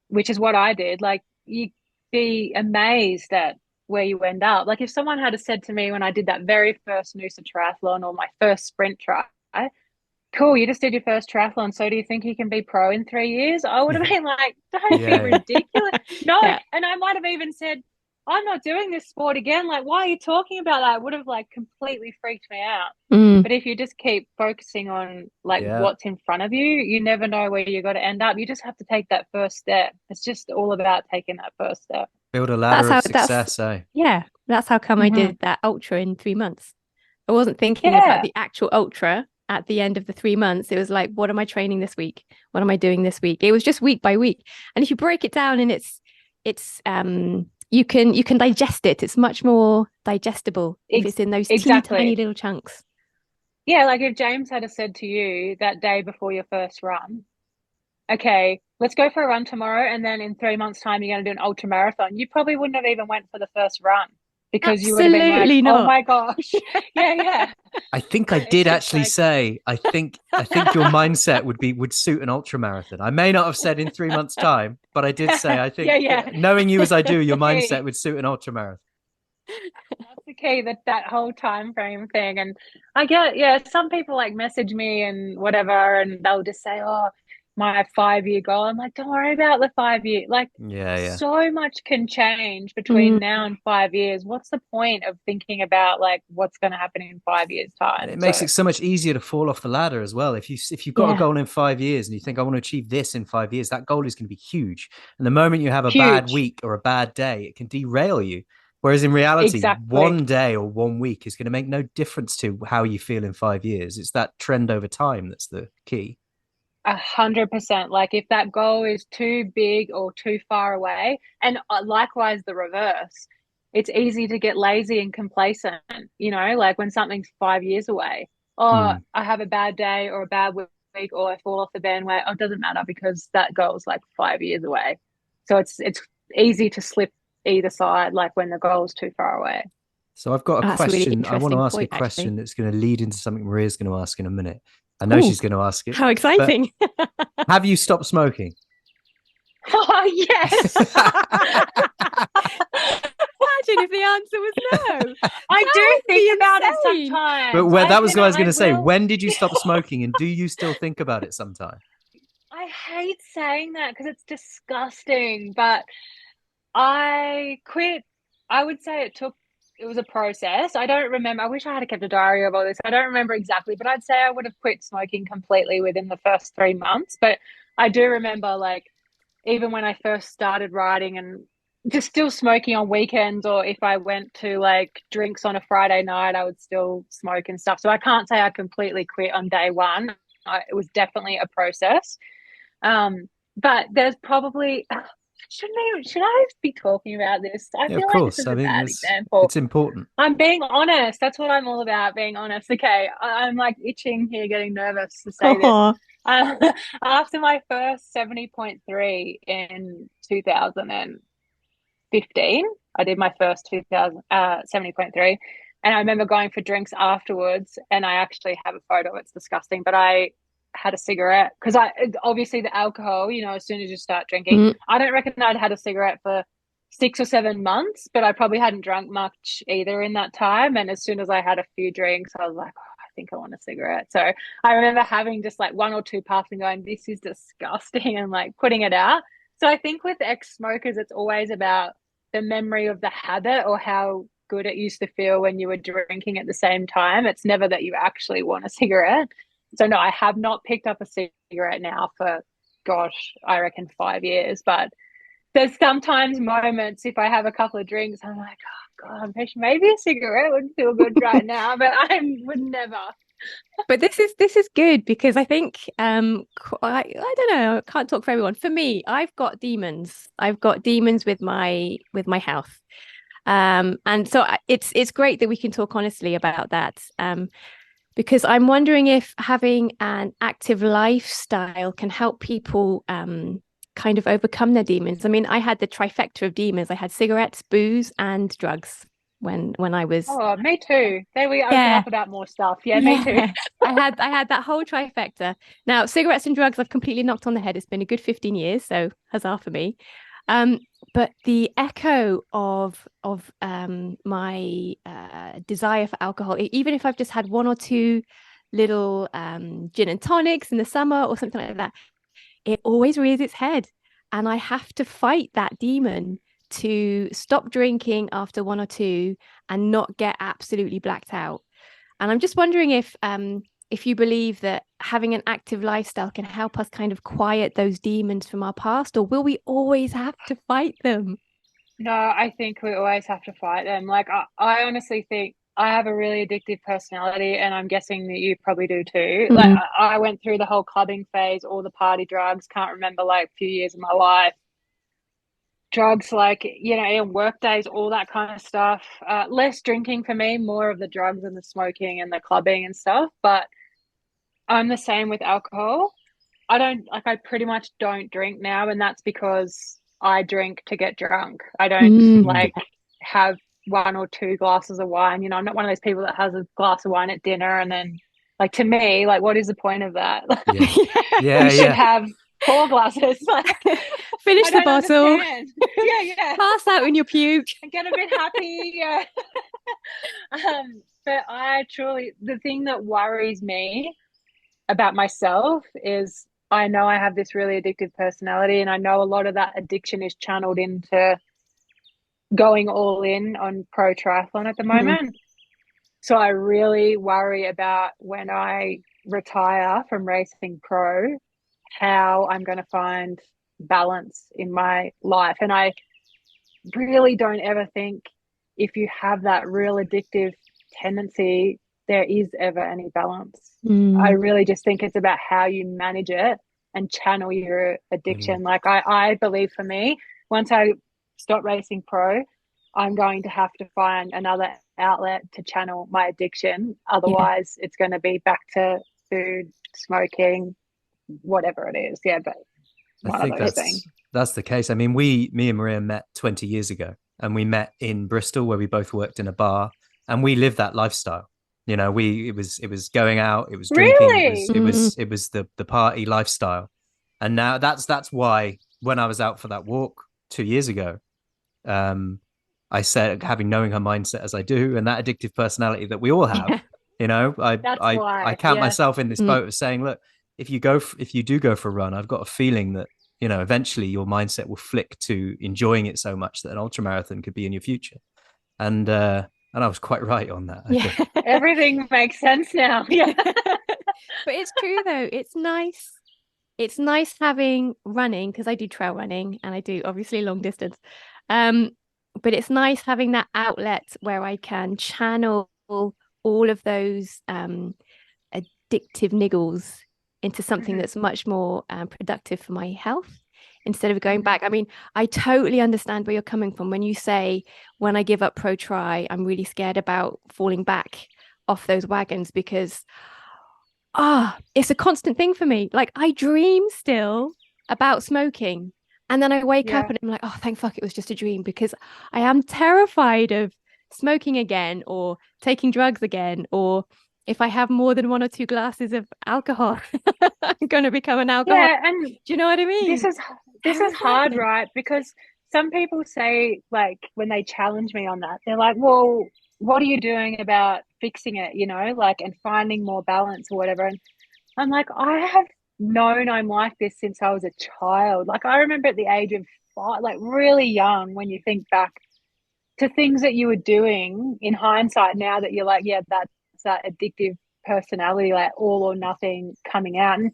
which is what I did, like, you'd be amazed at where you end up. Like, if someone had said to me when I did that very first Noosa triathlon or my first sprint try, cool, you just did your first triathlon, so do you think you can be pro in 3 years? I would have been like, don't be ridiculous. No. And I might have even said, I'm not doing this sport again. Like, why are you talking about that? It would have like completely freaked me out. But if you just keep focusing on like what's in front of you, you never know where you're going to end up. You just have to take that first step. It's just all about taking that first step. Build a ladder of success, eh? Yeah, that's how come I did that ultra in 3 months. I wasn't thinking about the actual ultra at the end of the 3 months. It was like, what am I training this week? What am I doing this week? It was just week by week. And if you break it down and it's you can digest it. It's much more digestible if it's in those tiny little chunks. Yeah, like if James had said to you that day before your first run, okay, let's go for a run tomorrow, and then in 3 months' time you're going to do an ultra marathon, you probably wouldn't have even went for the first run because you would have been like, not. oh my gosh. Yeah. I think I did actually say, I think your mindset would suit an ultra marathon. I may not have said in 3 months' time, but I did say, I think knowing you as I do, your mindset would suit an ultra marathon. That's the key, that whole time frame thing. And I get, yeah, some people like message me and whatever, and they'll just say, "Oh, my 5 year goal." I'm like, don't worry about the 5 year. Like, Yeah, yeah. so much can change between Mm, now and 5 years. What's the point of thinking about like what's going to happen in 5 years' And it time? makes So it so much easier to fall off the ladder as well. If you've got a yeah. goal in 5 years and you think I want to achieve this in 5 years, that goal is going to be huge. And the moment you have a bad huge, week or a bad day, it can derail you. Whereas in reality, exactly. one day or one week is going to make no difference to how you feel in 5 years. It's that trend over time that's the key. 100%. Like if that goal is too big or too far away, and likewise the reverse, it's easy to get lazy and complacent. Like when something's 5 years away, or Hmm. I have a bad day or a bad week, or I fall off the bandwagon. Oh, it doesn't matter because that goal's like 5 years away. So it's easy to slip either side, like when the goal's too far away. So I've got a That's a really question. I want to interesting ask a point, actually. question that's going to lead into something Maria's going to ask in a minute. I know Oh, she's going to ask it, how but exciting. have you stopped smoking? Oh, yes. Imagine if the answer was no. I That do would think be about it insane. But sometimes. where that was what I was I going to say. will. When did you stop smoking, and do you still think about it sometime? I hate saying that because it's disgusting, but I quit. I would say it was a process. I don't remember. I wish I had kept a diary of all this. I don't remember exactly, but I'd say I would have quit smoking completely within the first 3 months. But I do remember, like, even when I first started riding and just still smoking on weekends, or if I went to like drinks on a Friday night, I would still smoke and stuff. So I can't say I completely quit on day one. It was definitely a process. But there's probably should I be talking about this? I Yeah, of feel like this course. is I a mean, bad it's example. it's important. I'm being honest. That's what I'm all about, being honest. Okay, I'm like itching here, getting nervous to say this. Oh, Uh, After my first 70.3 in 2015, I did my first 2000 70.3, and I remember going for drinks afterwards. And I actually have a photo. It's disgusting, but I had a cigarette because I obviously the alcohol. As soon as you start drinking, mm, I don't reckon I'd had a cigarette for 6 or 7 months, but I probably hadn't drunk much either in that time. And as soon as I had a few drinks, I was like, oh, I think I want a cigarette. So I remember having just like one or two puffs and going, this is disgusting, and like putting it out. So I think with ex-smokers, it's always about the memory of the habit or how good it used to feel when you were drinking at the same time. It's never that you actually want a cigarette. So no, I have not picked up a cigarette now for, gosh, I reckon 5 years. But there's sometimes moments if I have a couple of drinks, I'm like, oh God, maybe a cigarette would feel good right now, but I would never. but this is good because I think I don't know, I can't talk for everyone. For me, I've got demons. I've got demons with my health. And so it's great that we can talk honestly about that. Because I'm wondering if having an active lifestyle can help people kind of overcome their demons. I mean, I had the trifecta of demons. I had cigarettes, booze, and drugs when I was Oh, me too. There we open yeah. up about more stuff. Yeah, me too. Yeah, I had that whole trifecta. Now, cigarettes and drugs I've completely knocked on the head. It's been a good 15 years, so huzzah for me. Um, but the echo of my desire for alcohol, even if I've just had one or two little gin and tonics in the summer or something like that, it always rears its head. And I have to fight that demon to stop drinking after one or two and not get absolutely blacked out. And I'm just wondering if you believe that having an active lifestyle can help us kind of quiet those demons from our past, or will we always have to fight them? No, I think we always have to fight them. Like, I honestly think I have a really addictive personality, and I'm guessing that you probably do too. Like, Mm, I went through the whole clubbing phase, all the party drugs, can't remember like a few years of my life. Drugs, like, in work days, all that kind of stuff. Less drinking for me, more of the drugs and the smoking and the clubbing and stuff. But I'm the same with alcohol. I don't like, I pretty much don't drink now, and that's because I drink to get drunk. I don't like yeah. have one or two glasses of wine. I'm not one of those people that has a glass of wine at dinner and then, like, to me, like, what is the point of that? Yeah. We Yeah, should yeah. have pour glasses. Like, Finish the bottle. Yeah. Pass out in your puke. And get a bit happy. Yeah. But the thing that worries me about myself is I know I have this really addictive personality, and I know a lot of that addiction is channeled into going all in on pro triathlon at the moment. So I really worry about when I retire from racing pro, how I'm going to find balance in my life. And I really don't ever think if you have that real addictive tendency, there is ever any balance. I really just think it's about how you manage it and channel your addiction. Like I believe for me, once I stop racing pro, I'm going to have to find another outlet to channel my addiction. Otherwise, it's going to be back to food, smoking, whatever it is. Yeah, but I think that's the case. I mean, me and Maria met 20 years ago, and we met in Bristol where we both worked in a bar, and we lived that lifestyle. You know, it was going out, it was drinking, really? it was the party lifestyle. And now that's why when I was out for that walk 2 years ago, I said, knowing her mindset as I do, and that addictive personality that we all have, you know, I count myself in this boat of saying, look, if you do go for a run, I've got a feeling that, you know, eventually your mindset will flick to enjoying it so much that an ultramarathon could be in your future. And I was quite right on that. I think. Everything makes sense now. Yeah. But it's true though. It's nice. It's nice having running, because I do trail running and I do obviously long distance. But it's nice having that outlet where I can channel all of those addictive niggles into something that's much more productive for my health, instead of going back. I mean, I totally understand where you're coming from when you say, when I give up pro tri, I'm really scared about falling back off those wagons, because it's a constant thing for me. Like, I dream still about smoking, and then I wake up and I'm like, oh, thank fuck it was just a dream, because I am terrified of smoking again, or taking drugs again, or if I have more than 1 or 2 glasses of alcohol, I'm going to become an alcoholic. Yeah, and do you know what I mean? This is hard, right? Because some people say, like, when they challenge me on that, they're like, well, what are you doing about fixing it, you know, like, and finding more balance or whatever? And I'm like, I have known I'm like this since I was a child. Like, I remember at the age of 5, like really young, when you think back to things that you were doing in hindsight, now that you're like, yeah, that's that addictive personality, like all or nothing coming out. And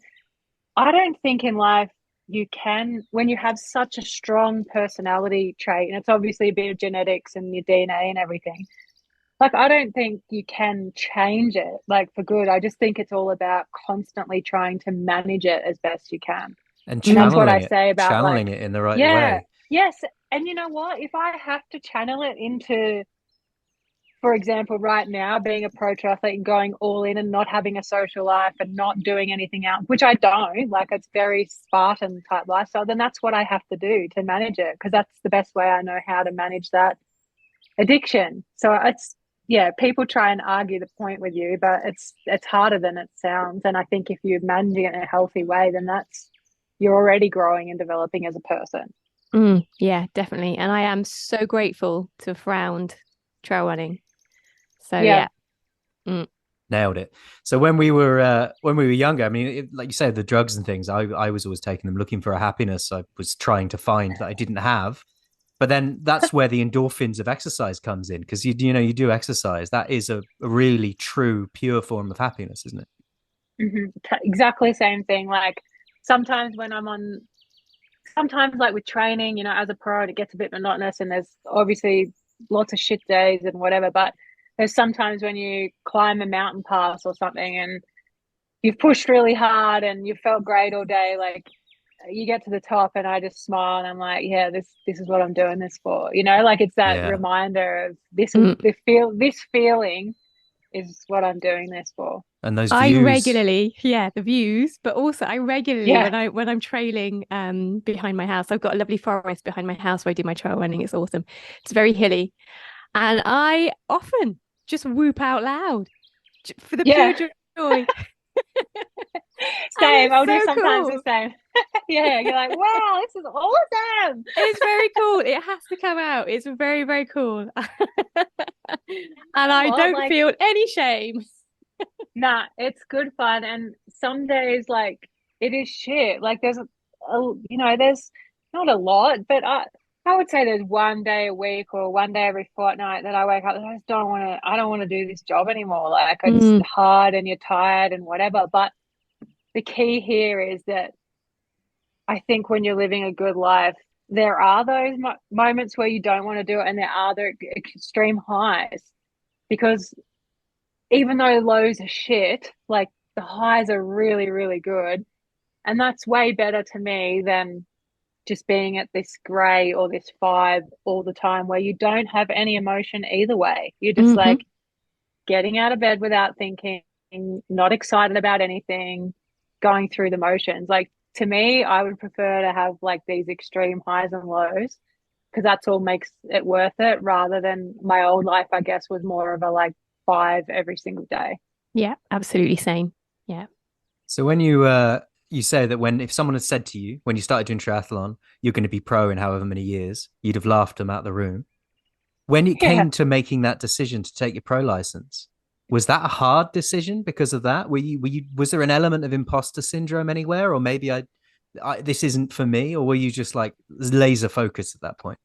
I don't think in life you can, when you have such a strong personality trait, and it's obviously a bit of genetics and your DNA and everything, like, I don't think you can change it, like, for good. I just think it's all about constantly trying to manage it as best you can. And that's what I say about channeling it in the right way. Yes. And you know what? If I have to channel it into, for example, right now, being a pro triathlete and going all in and not having a social life and not doing anything else, which I don't, like, it's very Spartan type lifestyle, then that's what I have to do to manage it, because that's the best way I know how to manage that addiction. So it's, people try and argue the point with you, but it's harder than it sounds. And I think if you're managing it in a healthy way, then you're already growing and developing as a person. Yeah, definitely. And I am so grateful to have found trail running. So Nailed it. So when we were younger, I mean, like you said, the drugs and things, I was always taking them looking for a happiness I was trying to find that I didn't have. But then that's where the endorphins of exercise comes in, because you do exercise. That is a really true, pure form of happiness, isn't it? Exactly the same thing. Like, sometimes like with training, you know, as a pro, it gets a bit monotonous, and there's obviously lots of shit days and whatever, but there's sometimes when you climb a mountain pass or something and you've pushed really hard and you felt great all day, like, you get to the top and I just smile and I'm like, yeah, this is what I'm doing this for, you know, like, it's that reminder of this feeling is what I'm doing this for. And those views. I regularly, the views, but also I regularly, when I'm trailing behind my house, I've got a lovely forest behind my house where I do my trail running. It's awesome. It's very hilly. And I often just whoop out loud for the pure joy. Same. I'll do sometimes the same. Yeah, you're like, wow, this is awesome. It's very cool. It has to come out. It's very, very cool. And I What? don't Like, feel any shame. nah, it's good fun. And some days, like, it is shit. Like, there's not a lot, but I would say there's one day a week or one day every fortnight that I wake up and I don't want to do this job anymore. Like, it's Mm, hard and you're tired and whatever. But the key here is that I think when you're living a good life, there are those moments where you don't want to do it, and there are the extreme highs because even though lows are shit, like the highs are really, really good. And that's way better to me than just being at this gray or this five all the time where you don't have any emotion either way. You're just hmm like getting out of bed without thinking, not excited about anything, going through the motions. Like to me, I would prefer to have like these extreme highs and lows because that's all makes it worth it rather than my old life, I guess, was more of a like five every single day. Yeah, absolutely same. Yeah. So when you say that when if someone had said to you when you started doing triathlon, you're going to be pro in however many years, you'd have laughed them out the room. When it Yeah. came to making that decision to take your pro license, was that a hard decision because of that? Was there an element of imposter syndrome anywhere, or maybe this isn't for me, or were you just like laser focused at that point?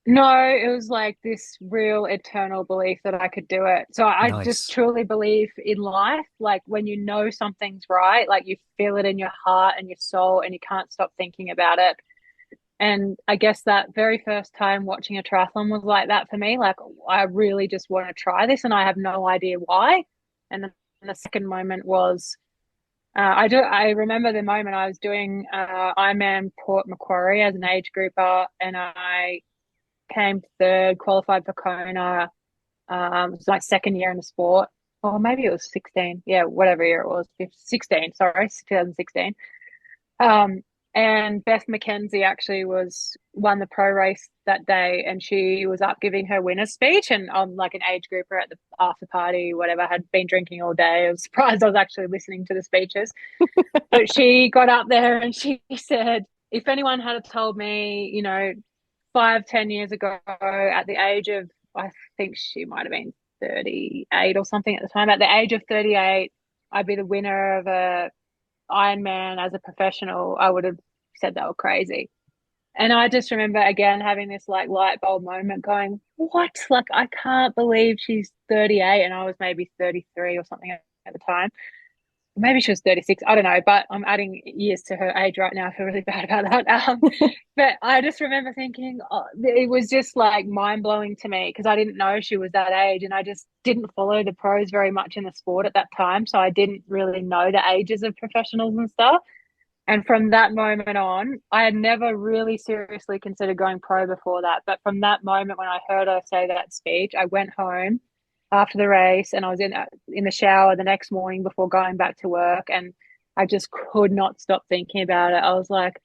No, it was like this real eternal belief that I could do it. So I just Nice. truly believe in life. Like when you know something's right, like you feel it in your heart and your soul and you can't stop thinking about it. And I guess that very first time watching a triathlon was like that for me. Like I really just want to try this and I have no idea why. And then the second moment was I remember the moment I was doing Ironman Port Macquarie as an age grouper and I came third, qualified for Kona. It was my second year in the sport. Or maybe it was 16. Yeah, whatever year it was. 16, sorry, 2016. Um, and Beth McKenzie actually won the pro race that day, and she was up giving her winner's speech. And I'm like an age grouper at the after party, whatever, had been drinking all day. I was surprised I was actually listening to the speeches. But she got up there and she said, if anyone had told me, 5, 10 years ago at the age of, I think she might have been 38 or something at the time, at the age of 38, I'd be the winner of a Ironman as a professional, I would have said they were crazy. And I just remember again having this like light bulb moment going, what? Like, I can't believe she's 38 and I was maybe 33 or something at the time. Maybe she was 36. I don't know, but I'm adding years to her age right now. I feel really bad about that. But I just remember thinking it was just like mind blowing to me because I didn't know she was that age and I just didn't follow the pros very much in the sport at that time. So I didn't really know the ages of professionals and stuff. And from that moment on, I had never really seriously considered going pro before that. But from that moment when I heard her say that speech, I went home after the race and I was in the shower the next morning before going back to work and I just could not stop thinking about it. I was like,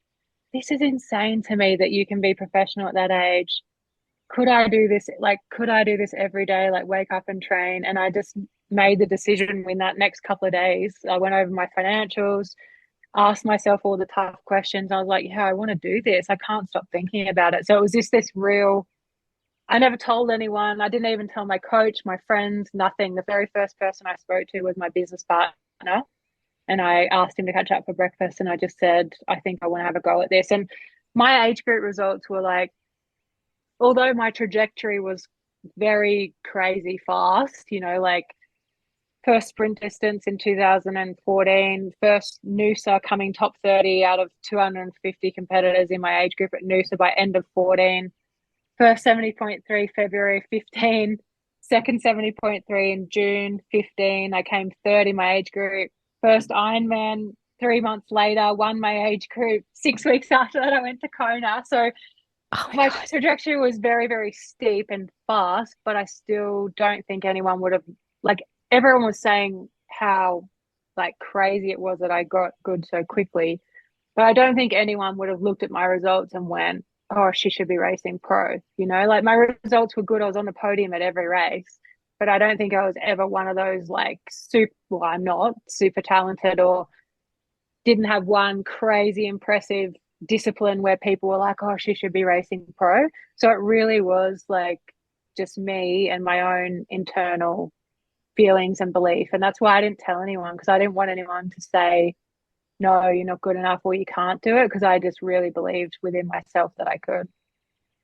this is insane to me that you can be professional at that age. Could I do this? Like, could I do this every day? Like, wake up and train. And I just made the decision in that next couple of days. I went over my financials, asked myself all the tough questions. I was like, yeah, I want to do this. I can't stop thinking about it. So it was just this real, I never told anyone. I didn't even tell my coach, my friends, nothing. The very first person I spoke to was my business partner. And I asked him to catch up for breakfast. And I just said, I think I want to have a go at this. And my age group results were like, although my trajectory was very crazy fast, like first sprint distance in 2014, first Noosa coming top 30 out of 250 competitors in my age group at Noosa by end of 14, first 70.3 February 15, second 70.3 in June 15. I came third in my age group. First Ironman 3 months later, won my age group. 6 weeks after that, I went to Kona. So Oh my my God. trajectory was very, very steep and fast, but I still don't think anyone would have, like, everyone was saying how, like, crazy it was that I got good so quickly. But I don't think anyone would have looked at my results and went, oh, she should be racing pro. Like my results were good. I was on the podium at every race, but I don't think I was ever one of those like super, well, I'm not super talented or didn't have one crazy impressive discipline where people were like, oh, she should be racing pro. So it really was like just me and my own internal feelings and belief. And that's why I didn't tell anyone, because I didn't want anyone to say, no, you're not good enough or you can't do it, because I just really believed within myself that I could.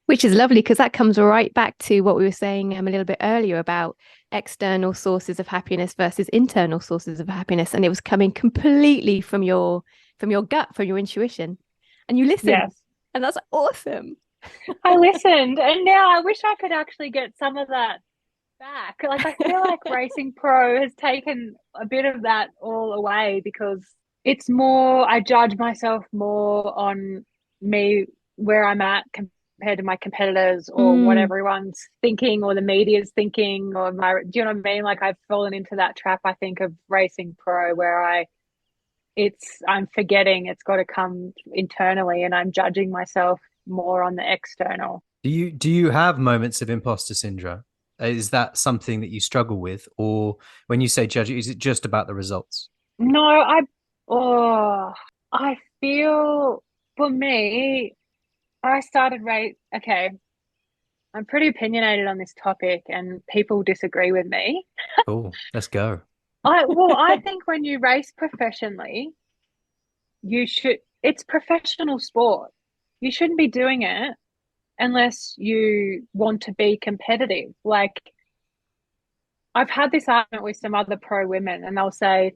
Which is lovely, because that comes right back to what we were saying a little bit earlier about external sources of happiness versus internal sources of happiness. And it was coming completely from your gut, from your intuition. And you listened. Yes. And that's awesome. I listened, and now I wish I could actually get some of that back. Like, I feel like Racing Pro has taken a bit of that all away, because it's more, I judge myself more on me, where I'm at compared to my competitors, or what everyone's thinking or the media's thinking, or my, do you know what I mean? Like, I've fallen into that trap, I think, of Racing Pro, where I'm forgetting it's got to come internally, and I'm judging myself more on the external. Do you have moments of imposter syndrome? Is that something that you struggle with, or when you say judge, is it just about the results? No, I feel, for me, I started okay, I'm pretty opinionated on this topic and people disagree with me. Oh, let's go. I think when you race professionally, it's professional sport. You shouldn't be doing it unless you want to be competitive. Like, I've had this argument with some other pro women, and they'll say,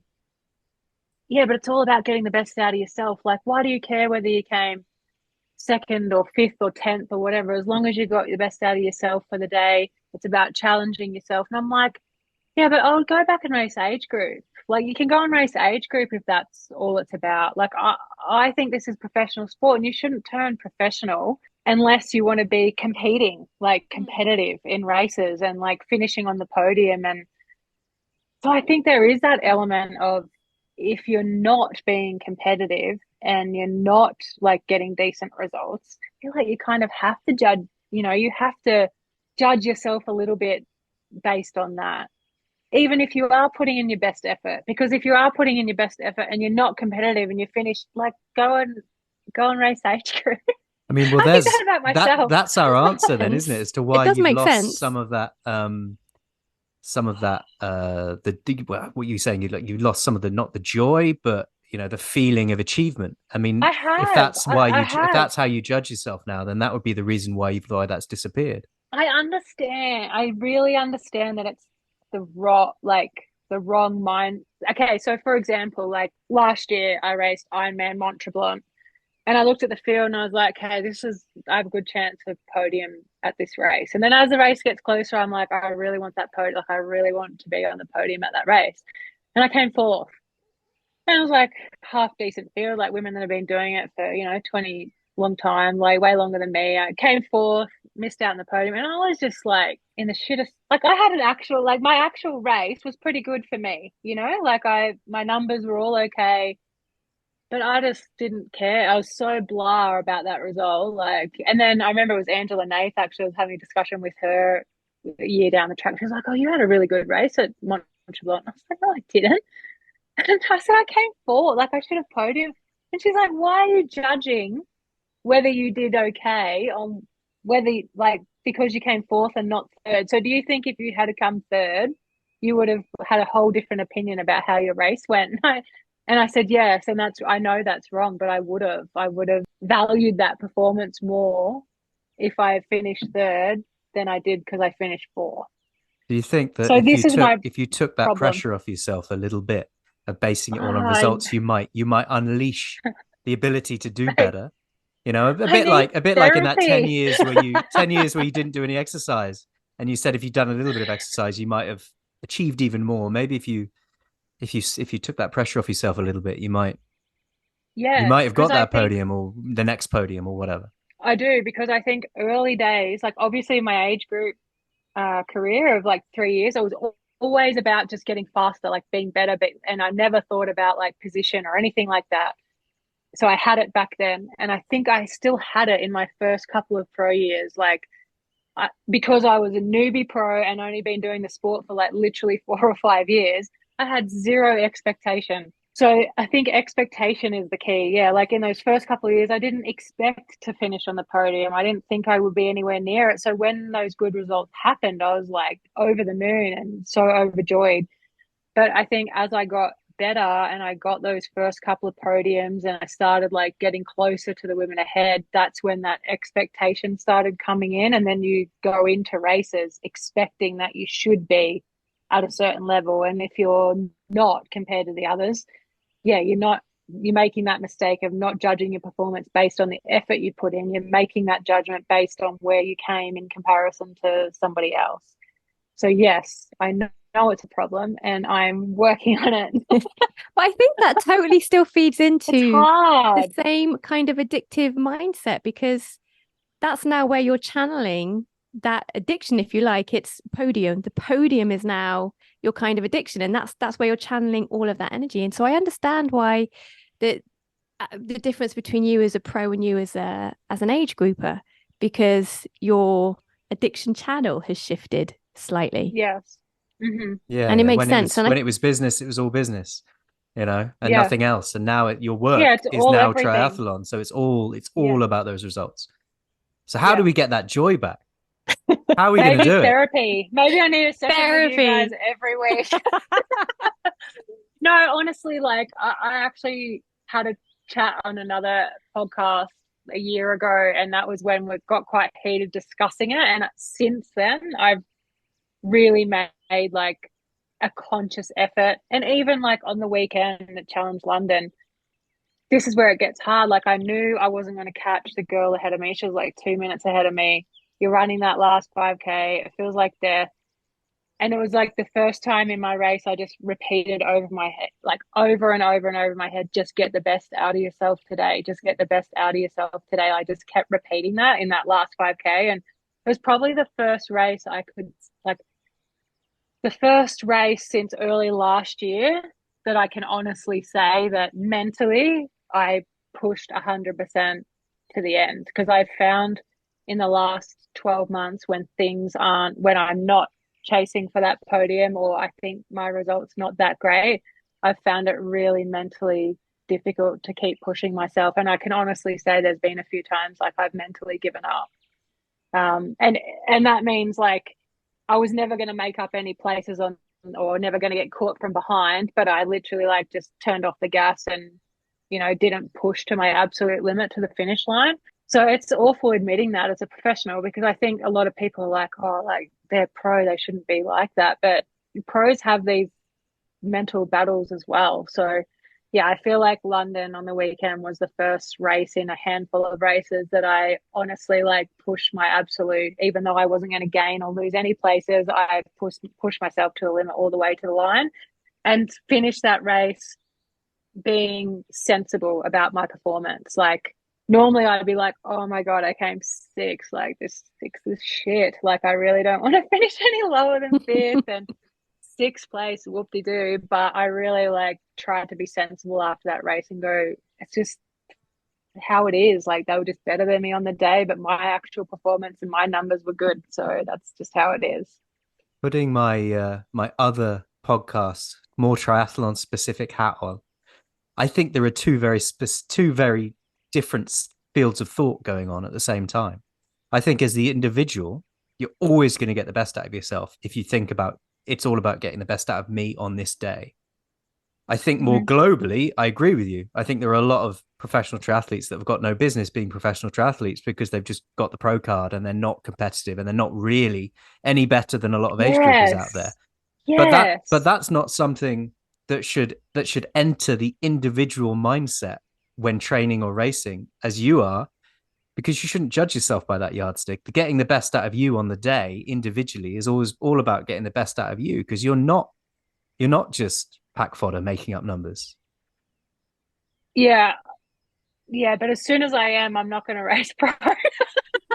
yeah, but it's all about getting the best out of yourself. Like, why do you care whether you came second or fifth or 10th or whatever? As long as you got the best out of yourself for the day, it's about challenging yourself. And I'm like, yeah, but I'll go back and race age group. Like, you can go and race age group if that's all it's about. Like, I think this is professional sport, and you shouldn't turn professional unless you want to be competing, like competitive in races and like finishing on the podium. And so I think there is that element of, if you're not being competitive and you're not like getting decent results, I feel like you kind of have to judge, you have to judge yourself a little bit based on that, even if you are putting in your best effort. Because if you are putting in your best effort and you're not competitive and you're finished, like, go and race age group. I mean, well, I think there's that about myself. that's our answer then, isn't it? As to It why does you've make lost sense. some of that well, what you saying, you lost some of the, not the joy, but the feeling of achievement. I mean, I if have. that's why I if have. that's how you judge yourself now, then that would be the reason why that's disappeared. I understand. I really understand that it's the wrong mind. Okay, so for example, like last year I raced Ironman Mont Tremblant, and I looked at the field and I was like, hey, I have a good chance of podium at this race. And then as the race gets closer, I'm like, I really want that podium. Like, I really want to be on the podium at that race. And I came fourth. And it was like half decent field, like women that have been doing it for, 20 long time, like way longer than me. I came fourth, missed out on the podium, and I was just like in the shittest. Like, I had my actual race was pretty good for me, like my numbers were all okay, but I just didn't care. I was so blah about that result. Like, and then I remember it was Angela Nath, actually. I was having a discussion with her a year down the track. She was like, oh, you had a really good race at Mont Tremblant. I was like, no, I didn't. And I said, I came fourth. Like, I should have podium. And she's like, why are you judging whether you did okay on whether, like, because you came fourth and not third? So do you think if you had to come third, you would have had a whole different opinion about how your race went? And I said, yes. And I know that's wrong, but I would have valued that performance more if I had finished third than I did because I finished fourth. Do you think that So if you this is took my if you took that problem. pressure off yourself a little bit of basing it all on I, results, you might unleash the ability to do I, better? A I bit need like in that therapy. 10 years where you didn't do any exercise, and you said if you'd done a little bit of exercise, you might have achieved even more. Maybe if you took that pressure off yourself a little bit, you might Yes, have because got I that think podium or the next podium or whatever. I do, because I think early days, like obviously my age group career of like 3 years, I was always about just getting faster, like being better, and I never thought about like position or anything like that. So I had it back then, and I think I still had it in my first couple of pro years, like because I was a newbie pro and only been doing the sport for like literally 4 or 5 years. I had zero expectation So I think expectation is the key. Yeah, like in those first couple of years, I didn't expect to finish on the podium. I didn't think I would be anywhere near it. So when those good results happened, I was like over the moon and so overjoyed. But I think as I got better and I got those first couple of podiums and I started like getting closer to the women ahead, that's when that expectation started coming in. And then you go into races expecting that you should be at a certain level. And if you're not compared to the others, yeah, you're making that mistake of not judging your performance based on the effort you put in. You're making that judgment based on where you came in comparison to somebody else. So yes, I know it's a problem and I'm working on it. But I think that totally still feeds into the same kind of addictive mindset, because that's now where you're channeling that addiction, if you like. It's podium. The podium is now your kind of addiction, and that's where you're channeling all of that energy. And so I understand why the difference between you as a pro and you as an age grouper, because your addiction channel has shifted slightly. Yes. Mm-hmm. Yeah, and it makes when sense. When it was business, it was all business, and Yeah. nothing else. And now your work is all now everything. triathlon, so it's all about those results. So how Yeah. do we get that joy back? How are we going to do therapy. Maybe I need a session with you guys every week. No, honestly, like I actually had a chat on another podcast a year ago, and that was when we got quite heated discussing it. And since then, I've really made like a conscious effort. And even like on the weekend at Challenge London, this is where it gets hard. Like I knew I wasn't going to catch the girl ahead of me. She was like 2 minutes ahead of me. You're running that last 5K. It feels like death. And it was like the first time in my race, I just repeated over my head, like over and over and over my head, just get the best out of yourself today. Just get the best out of yourself today. I just kept repeating that in that last 5K. And it was probably the first race I could, like, the first race since early last year that I can honestly say that mentally I pushed 100% to the end. Because I found in the last 12 months when I'm not chasing for that podium, or I think my results not that great, I've found it really mentally difficult to keep pushing myself. And I can honestly say there's been a few times like I've mentally given up. And that means like I was never going to make up any places on, or never going to get caught from behind, but I literally like just turned off the gas and, didn't push to my absolute limit to the finish line. So it's awful admitting that as a professional, because I think a lot of people are like, oh, like they're pro, they shouldn't be like that. But pros have these mental battles as well. So yeah, I feel like London on the weekend was the first race in a handful of races that I honestly like pushed my absolute, even though I wasn't going to gain or lose any places, I pushed myself to the limit all the way to the line and finished that race being sensible about my performance. Like normally I'd be like, oh my God, I came sixth. Like this sixth is shit. Like I really don't want to finish any lower than fifth and sixth place, whoop-de-doo. But I really like tried to be sensible after that race and go, it's just how it is. Like they were just better than me on the day, but my actual performance and my numbers were good. So that's just how it is. Putting my my other podcast, more triathlon specific hat on, I think there are two very different fields of thought going on at the same time. I think as the individual, you're always going to get the best out of yourself if you think about it's all about getting the best out of me on this day. I think more globally, I agree with you. I think there are a lot of professional triathletes that have got no business being professional triathletes because they've just got the pro card and they're not competitive and they're not really any better than a lot of age groupers out there. Yes. But that's not something that should enter the individual mindset when training or racing as you are, because you shouldn't judge yourself by that yardstick. The getting the best out of you on the day individually is always all about getting the best out of you, because you're not just pack fodder making up numbers. Yeah, but as soon as I am, I'm not going to race pro.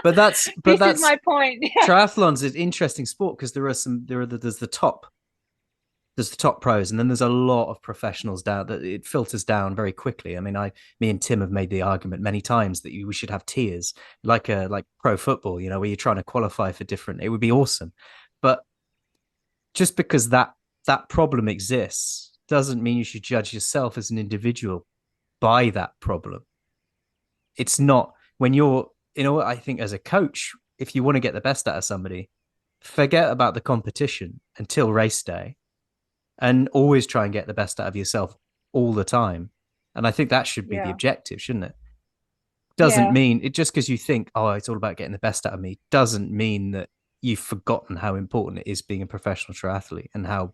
This is my point. Yeah. Triathlon's an interesting sport because there's the top pros, and then there's a lot of professionals down that it filters down very quickly. I mean, me and Tim have made the argument many times that we should have tiers like pro football, where you're trying to qualify for different. It would be awesome, but just because that problem exists doesn't mean you should judge yourself as an individual by that problem. It's not when you're, I think as a coach, if you want to get the best out of somebody, forget about the competition until race day and always try and get the best out of yourself all the time. And I think that should be the Yeah. objective, shouldn't it? Doesn't Yeah. mean it just because you think, oh, it's all about getting the best out of me, doesn't mean that you've forgotten how important it is being a professional triathlete and how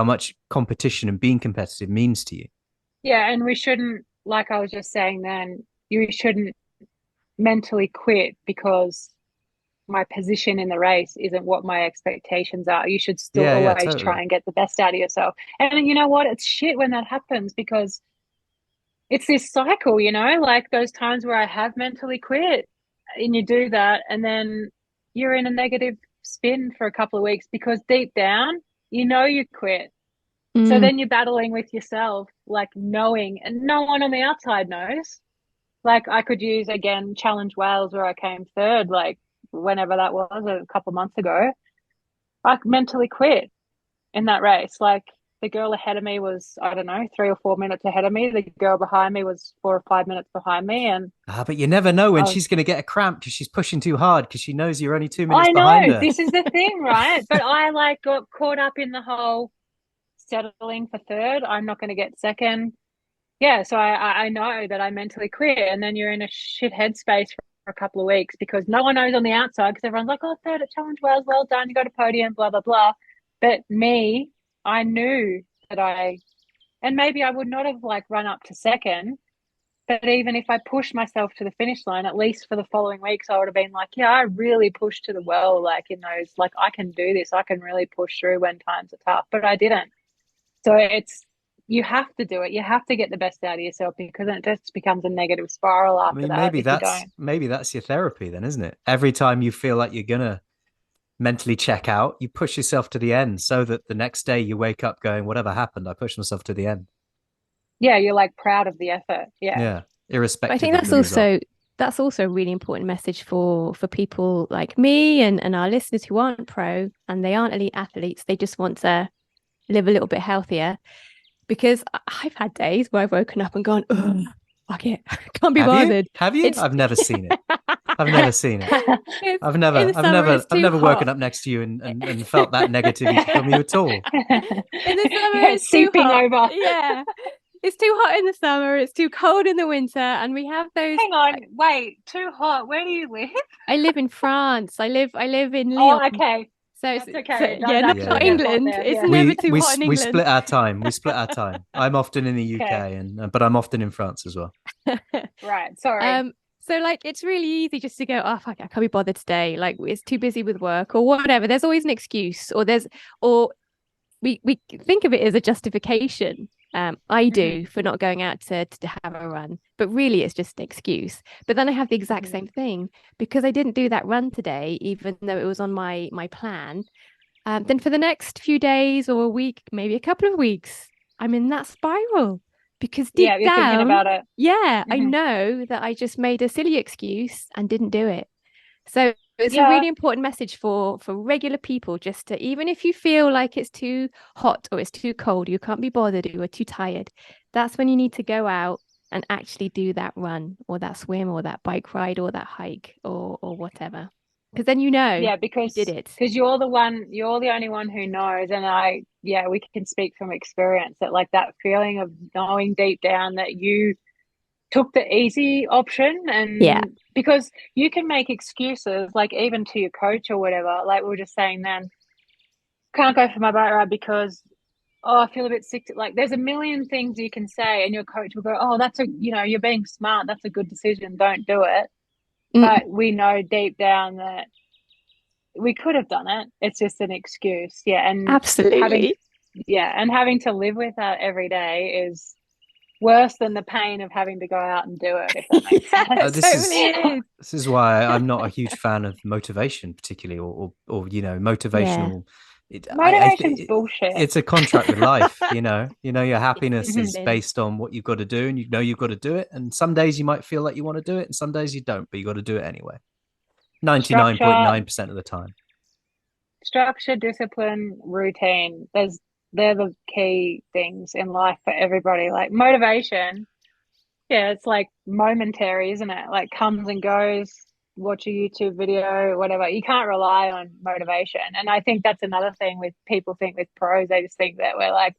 much competition and being competitive means to you. Yeah, and we shouldn't, like I was just saying then, you shouldn't mentally quit because my position in the race isn't what my expectations are. You should still Yeah, always totally. try and get the best out of yourself. And you know what? It's shit when that happens because it's this cycle, like those times where I have mentally quit and you do that and then you're in a negative spin for a couple of weeks because deep down, you quit. So then you're battling with yourself, like knowing, and no one on the outside knows. Like I could use again Challenge Wales where I came third, like whenever that was a couple of months ago. I mentally quit in that race. Like the girl ahead of me was, I don't know, 3 or 4 minutes ahead of me. The girl behind me was 4 or 5 minutes behind me. And But you never know when I was, she's going to get a cramp because she's pushing too hard because she knows you're only 2 minutes I behind know her. this is the thing, right? But I like got caught up in the whole settling for third. I'm not going to get second. Yeah, so I know that I mentally quit, and then you're in a shit headspace for a couple of weeks because no one knows on the outside because everyone's like, oh, third at Challenge Wales, well done, you got a podium, blah, blah, blah. But me, I knew that and maybe I would not have like run up to second, but even if I pushed myself to the finish line, at least for the following weeks, I would have been like, yeah, I really pushed to the well, like in those, like I can do this, I can really push through when times are tough, but I didn't. So you have to do it. You have to get the best out of yourself because it just becomes a negative spiral I after mean, that if you don't. maybe that's your therapy then, isn't it? Every time you feel like you're gonna mentally check out, you push yourself to the end so that the next day you wake up going, whatever happened, I pushed myself to the end. Yeah, you're like proud of the effort. Yeah. Yeah, But I irrespective think of the result. that's also a really important message for people like me and our listeners who aren't pro and they aren't elite athletes. They just want to live a little bit healthier. Because I've had days where I've woken up and gone, oh, fuck it, I can't be Have you? bothered. Have you? It's I've never seen it. I've never seen it. it's in the summer, it's I've too never woken hot. up next to you and felt that negativity from you at all. In the summer, Yeah, it's too seeping hot. over. Yeah. It's too hot in the summer, it's too cold in the winter, and we have those. Hang on, wait, too hot. Where do you live? I live in France. I live in Lyon. Oh, okay. So That's okay. yeah, not Yeah. England. There, It's yeah. never too hot in We England. split our time. We split our time. I'm often in the UK, Okay. but I'm often in France as well. Right. Sorry. So like it's really easy just to go, oh fuck, I can't be bothered today. Like it's too busy with work or whatever. There's always an excuse, or we think of it as a justification. I do for not going out to have a run, but really it's just an excuse. But then I have the exact same thing because I didn't do that run today, even though it was on my plan. Then for the next few days or a week, maybe a couple of weeks, I'm in that spiral because deep Yeah, you're thinking down, about it. I know that I just made a silly excuse and didn't do it. So it's a Yeah. really important message for regular people, just to, even if you feel like it's too hot or it's too cold, you can't be bothered, or you're too tired, that's when you need to go out and actually do that run or that swim or that bike ride or that hike or whatever. Because then Yeah, you because did it. you're the only one who knows. And we can speak from experience that like that feeling of knowing deep down that you took the easy option. And because you can make excuses, like even to your coach or whatever, like we were just saying then, can't go for my bike ride because, oh, I feel a bit sick. Like there's a million things you can say and your coach will go, oh, you're being smart. That's a good decision. Don't do it. But we know deep down that we could have done it. It's just an excuse. Yeah. And Absolutely. having to live with that every day is worse than the pain of having to go out and do it, if that makes sense. This is why I'm not a huge fan of motivation, particularly, or motivational. Motivation's bullshit. It's a contract with life. Your happiness is based on what you've got to do, and you've got to do it. And some days you might feel like you want to do it, and some days you don't, but you got to do it anyway. 99.9% of the time. Structure, discipline, routine. There's they're the key things in life for everybody. Like motivation, yeah, it's like momentary, isn't it? Like comes and goes. Watch a YouTube video, whatever. You can't rely on motivation. And I think that's another thing with people think with pros, they just think that we're like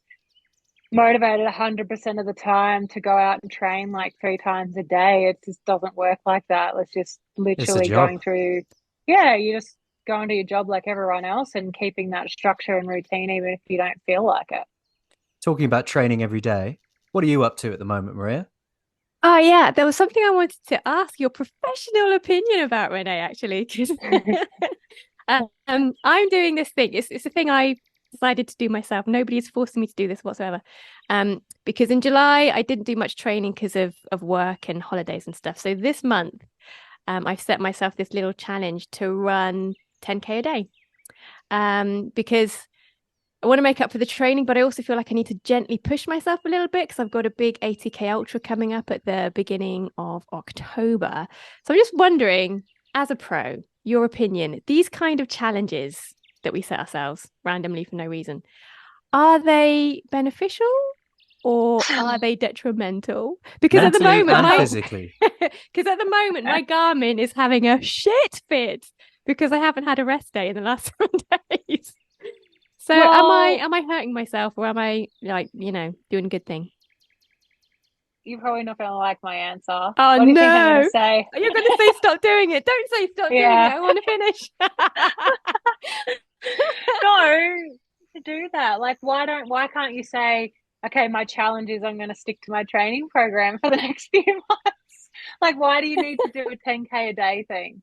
motivated 100% of the time to go out and train like 3 times a day. It just doesn't work like that. It's just It's a literally job. going through, yeah, you just going to your job like everyone else and keeping that structure and routine, even if you don't feel like it. Talking about training every day, what are you up to at the moment, Maria? Oh yeah, there was something I wanted to ask your professional opinion about, Renee, actually, because I'm doing this thing. It's a thing I decided to do myself. Nobody's forcing me to do this whatsoever. Because in July I didn't do much training because of work and holidays and stuff. So this month, I've set myself this little challenge to run 10K a day. Because I want to make up for the training, but I also feel like I need to gently push myself a little bit because I've got a big 80K ultra coming up at the beginning of October. So I'm just wondering, as a pro, your opinion, these kind of challenges that we set ourselves randomly for no reason, are they beneficial or are they detrimental? Because at the Mentally moment, and my physically. because at the moment my Garmin is having a shit fit because I haven't had a rest day in the last 7 days. So Well, am I hurting myself or am I like, doing a good thing? you're probably not going to like my answer. Oh What do you think I'm going to no. say? You're going to say stop doing it. Don't say stop doing it. Yeah. I want to finish. No, to do that. Like, why can't you say, okay, my challenge is I'm going to stick to my training program for the next few months? Like, why do you need to do a 10K a day thing?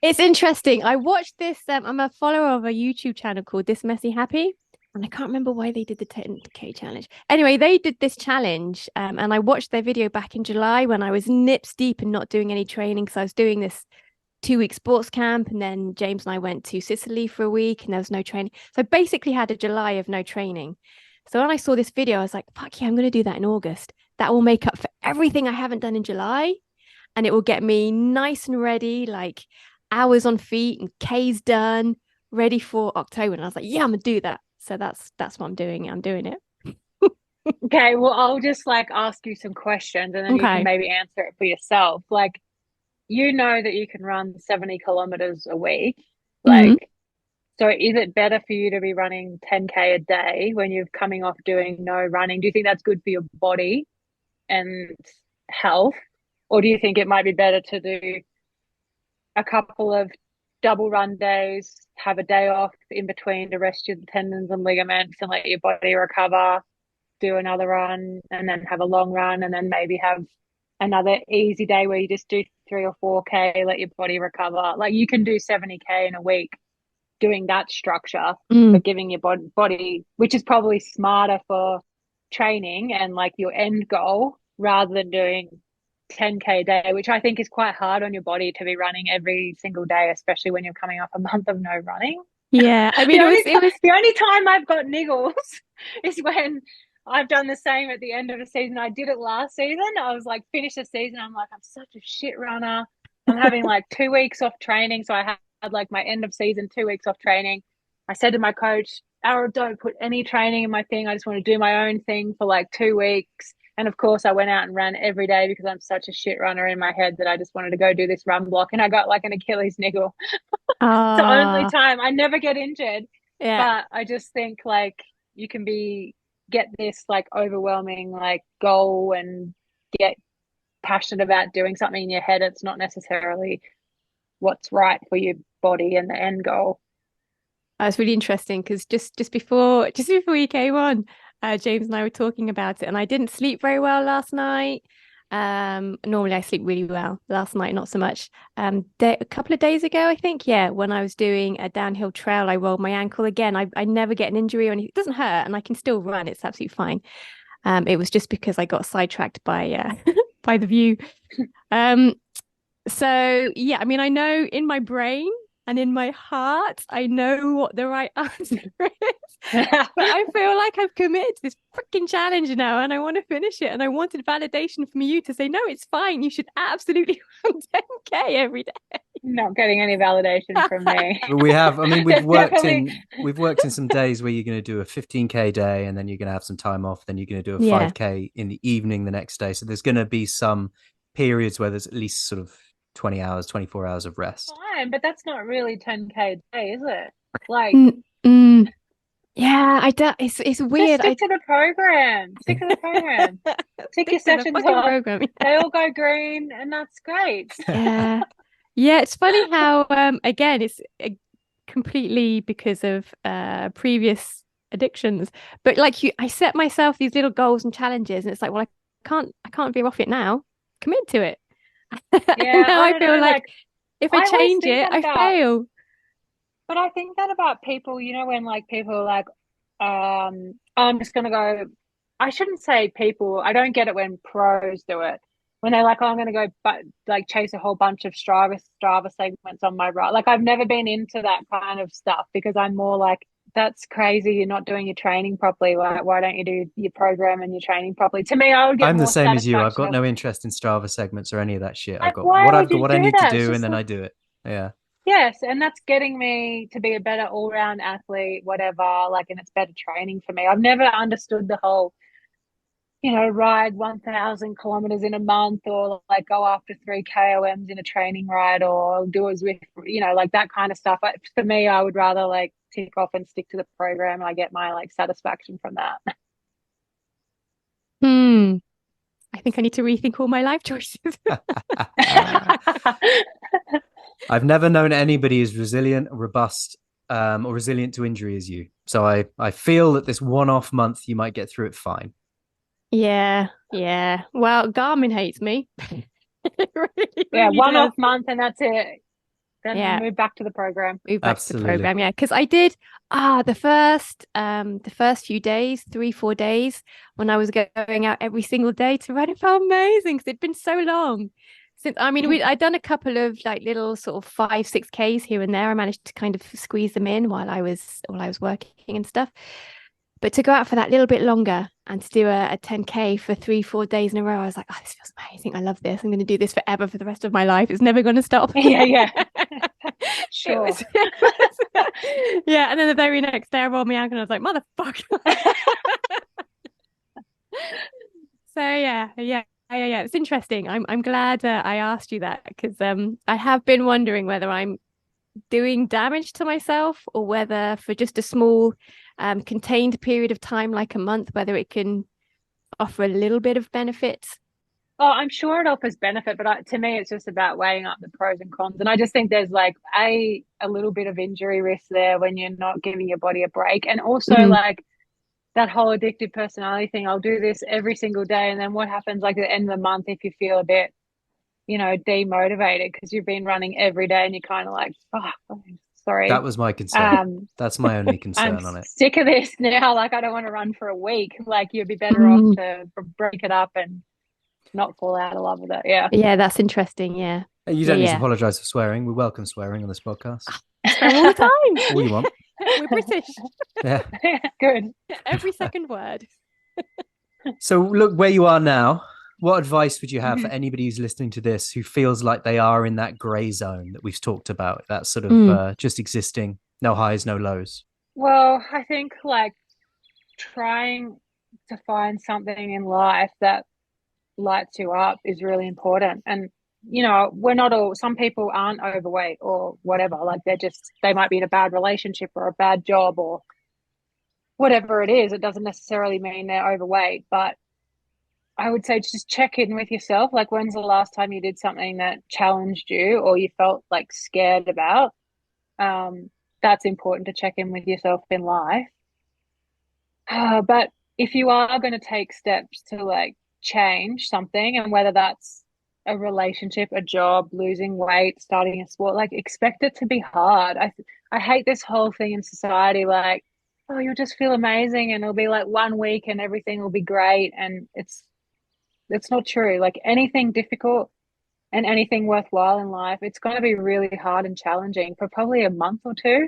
It's interesting. I watched this. I'm a follower of a YouTube channel called This Messy Happy. And I can't remember why they did the 10K challenge. Anyway, they did this challenge. And I watched their video back in July when I was nips deep and not doing any training. So I was doing this 2 week sports camp. And then James and I went to Sicily for a week and there was no training. So I basically had a July of no training. So when I saw this video, I was like, fuck yeah, I'm going to do that in August. That will make up for everything I haven't done in July. And it will get me nice and ready, like hours on feet and K's done, ready for October. And I was like, yeah, I'm gonna do that. So that's what I'm doing. I'm doing it. Okay, well, I'll just like ask you some questions and then you can Okay. maybe answer it for yourself. Like, you know that you can run 70 kilometers a week. Mm. Like, so is it better for you to be running 10K a day when you're coming off doing no running? Do you think that's good for your body and health? Or do you think it might be better to do a couple of double run days, have a day off in between to rest your tendons and ligaments and let your body recover, do another run, and then have a long run, and then maybe have another easy day where you just do 3 or 4K, let your body recover? Like, you can do 70K in a week doing that structure, Mm. but giving your body, which is probably smarter for training and like your end goal, rather than doing 10K a day, which I think is quite hard on your body to be running every single day, especially when you're coming off a month of no running. Yeah. I mean, The it only was it was the only time I've got niggles is when I've done the same at the end of the season. I did it last season. I was like, finish the season. I'm like, I'm such a shit runner. I'm having like 2 weeks off training. So I had like my end of season 2 weeks off training. I said to my coach, Ara, don't put any training in my thing. I just want to do my own thing for like 2 weeks. And of course, I went out and ran every day because I'm such a shit runner in my head that I just wanted to go do this run block. And I got like an Achilles niggle. It's the only time. I never get injured. yeah. But I just think like you can get this like overwhelming like goal and get passionate about doing something in your head. It's not necessarily what's right for your body and the end goal. It's really interesting because just before you came on, James and I were talking about it, and I didn't sleep very well last night. Normally I sleep really well. Last night, not so much. A couple of days ago, I think, yeah, when I was doing a downhill trail, I rolled my ankle again. I never get an injury or anything. It doesn't hurt, and I can still run. It's absolutely fine. It was just because I got sidetracked by by the view. Um, so yeah, I mean, I know in my brain and in my heart, I know what the right answer is. But I feel like I've committed to this freaking challenge now and I want to finish it. And I wanted validation from you to say, no, it's fine. You should absolutely run 10K every day. Not getting any validation from me. But we have, I mean, There's definitely we've worked in some days where you're going to do a 15K day and then you're going to have some time off. Then you're going to do a Yeah. 5K in the evening the next day. So there's going to be some periods where there's at least sort of 20 hours, 24 hours of rest. fine, but that's not really 10K a day, is it? Like, Mm, mm. Yeah, I don't. It's just weird. stick to the program. Stick to the program. Tick your Stick to the sessions fucking off. program. They all go green, and that's great. Yeah. Yeah, it's funny how again it's completely because of previous addictions. But like I set myself these little goals and challenges, and it's like, well, I can't veer off it now. Commit to it. And Yeah, now I I don't feel know. like Like, if I I always change think it, that I about, fail. but I think that about people, when like people are like, I'm just gonna go. I shouldn't say people. I don't get it when pros do it. When they're like, oh, I'm gonna go, but like chase a whole bunch of Strava segments on my ride. Like I've never been into that kind of stuff because I'm more like, that's crazy. You're not doing your training properly. Why don't you do your program and your training properly? To me, I would get I'm the more same as you. I've satisfaction got of no interest in Strava segments or any of that shit. like, why would you What I do need to that? It's do and just then like, I do it. Yeah. yes, and that's getting me to be a better all-round athlete, whatever. Like, and it's better training for me. I've never understood the whole, ride 1,000 kilometers in a month, or like go after 3 KOMs in a training ride, or do as with, like that kind of stuff. For me, I would rather like tick off and stick to the program, and I get my like satisfaction from that. Hmm. I think I need to rethink all my life choices. I've never known anybody as resilient, robust, or resilient to injury as you. So I feel that this one-off month you might get through it fine. Yeah, yeah. Well, Garmin hates me. It really, Yeah, really one does. off month, and that's it. Then Yeah, move back to the program. move back to the Absolutely. program. Yeah, because I did the first few days, 3, 4 days when I was going out every single day to run. It felt amazing because it'd been so long since. I mean, I'd done a couple of like little sort of 5, 6 Ks here and there. I managed to kind of squeeze them in while I was working and stuff. But to go out for that little bit longer and to do a 10K for 3, 4 days in a row, I was like, oh, this feels amazing. I love this. I'm going to do this forever for the rest of my life. It's never going to stop. Yeah, yeah. It Sure. was, yeah. And then the very next day, I rolled my ankle and I was like, motherfucker. So yeah. It's interesting. I'm glad I asked you that because I have been wondering whether I'm doing damage to myself or whether for just a small contained period of time, like a month, whether it can offer a little bit of benefit. Oh, I'm sure it offers benefit, but to me, it's just about weighing up the pros and cons. And I just think there's like a little bit of injury risk there when you're not giving your body a break, and also Mm. like that whole addictive personality thing. I'll do this every single day, and then what happens like at the end of the month if you feel a bit, demotivated because you've been running every day and you're kind of like, oh, That sorry. was my concern. Um, That's my only I'm concern on it. sick of this now. Like, I don't want to run for a week. Like, you'd be better off Mm. to break it up and not fall out of love with it. Yeah. Yeah, that's interesting. Yeah. You Yeah, don't need to yeah. apologize for swearing. We welcome swearing on this podcast. Swear all the time. All you want. We're British. Yeah. Good. Every second word. So look where you are now. What advice would you have for Mhm. anybody who's listening to this who feels like they are in that gray zone that we've talked about, that sort of Mm. just existing, no highs, no lows? Well, I think like trying to find something in life that lights you up is really important. And, we're not all, some people aren't overweight or whatever. Like, they might be in a bad relationship or a bad job or whatever it is. It doesn't necessarily mean they're overweight, but I would say just check in with yourself. Like, when's the last time you did something that challenged you or you felt like scared about? That's important to check in with yourself in life. But if you are going to take steps to like change something, and whether that's a relationship, a job, losing weight, starting a sport, like expect it to be hard. I hate this whole thing in society, like, oh, you'll just feel amazing and it'll be like 1 week and everything will be great. And it's not true. Like, anything difficult and anything worthwhile in life, it's going to be really hard and challenging for probably a month or two.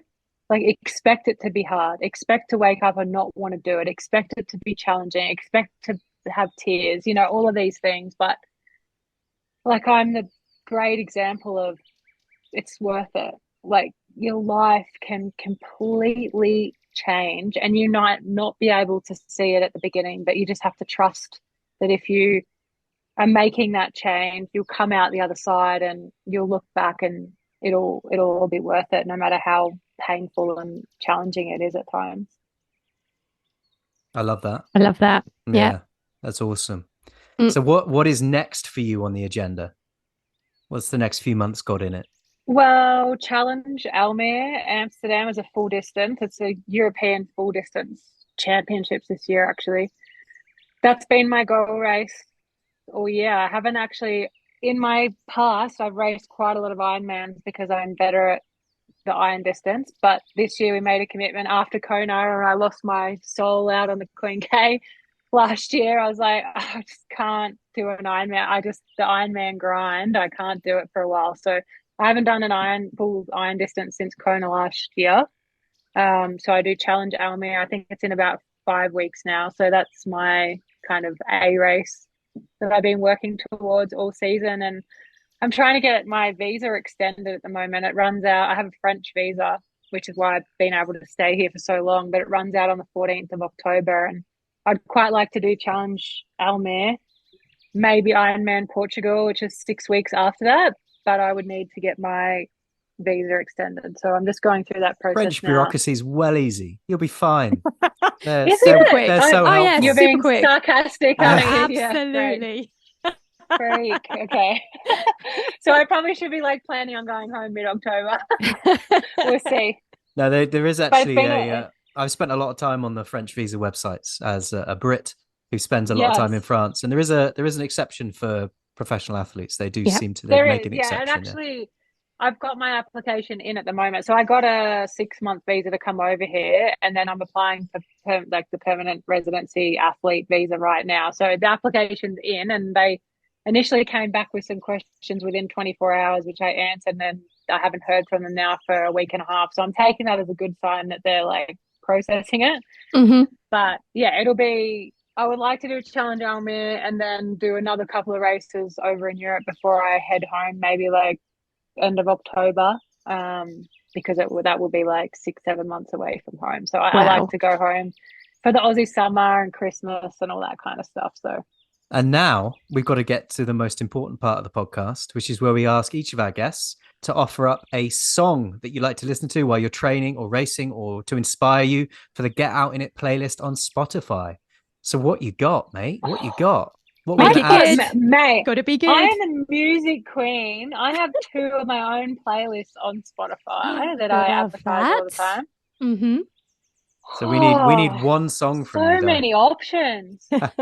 Like, expect it to be hard. Expect to wake up and not want to do it. Expect it to be challenging. Expect to have tears, all of these things. But like, I'm the great example of it's worth it. Like your life can completely change, and you might not be able to see it at the beginning, but you just have to trust that if you are making that change, you'll come out the other side and you'll look back and it'll all be worth it, no matter how painful and challenging it is at times. I love that. I love that. Yeah. That's awesome. So what is next for you on the agenda? What's the next few months got in it? Well, Challenge Almere Amsterdam is a full distance. It's a European full distance championships this year, actually. That's been my goal race all year. I haven't actually, in my past, I've raced quite a lot of Ironmans because I'm better at the iron distance. But this year we made a commitment after Kona, and I lost my soul out on the Queen K last year. I was like, I just can't do an Ironman. The Ironman grind, I can't do it for a while. So I haven't done an full iron distance since Kona last year. So I do Challenge Almere. I think it's in about 5 weeks now. So that's my kind of A race that I've been working towards all season. And I'm trying to get my visa extended at the moment. It runs out. I have a French visa, which is why I've been able to stay here for so long, but it runs out on the 14th of October. And I'd quite like to do Challenge Almere, maybe Ironman Portugal, which is 6 weeks after that, but I would need to get my visa extended. So I'm just going through that process. French bureaucracy is well easy. You'll be fine. They're so helpful. Yes, you're being quick. Sarcastic. Absolutely. Freak. Okay. So I probably should be like planning on going home mid-October. We'll see. No, there is actually I've spent a lot of time on the French visa websites as a Brit who spends a lot of time in France, and there is an exception for professional athletes. They do seem to make an exception. And actually, I've got my application in at the moment. So I got a 6-month visa to come over here, and then I'm applying for the permanent residency athlete visa right now. So the application's in, and they initially came back with some questions within 24 hours, which I answered, and then I haven't heard from them now for a week and a half. So I'm taking that as a good sign that they're like processing it. Mm-hmm. But yeah, I would like to do a Challenge Almere and then do another couple of races over in Europe before I head home, maybe like end of October, because that will be like 6-7 months away from home. So I like to go home for the Aussie summer and Christmas and all that kind of stuff. So. And now we've got to get to the most important part of the podcast, which is where we ask each of our guests to offer up a song that you like to listen to while you're training or racing, or to inspire you for the Get Out In It playlist on Spotify. So what you got, mate? What you got? What Make it good, mate. Got to be good. I am the music queen. I have 2 of my own playlists on Spotify that I advertise all the time. Mm-hmm. So we need one song from you. So many options. Because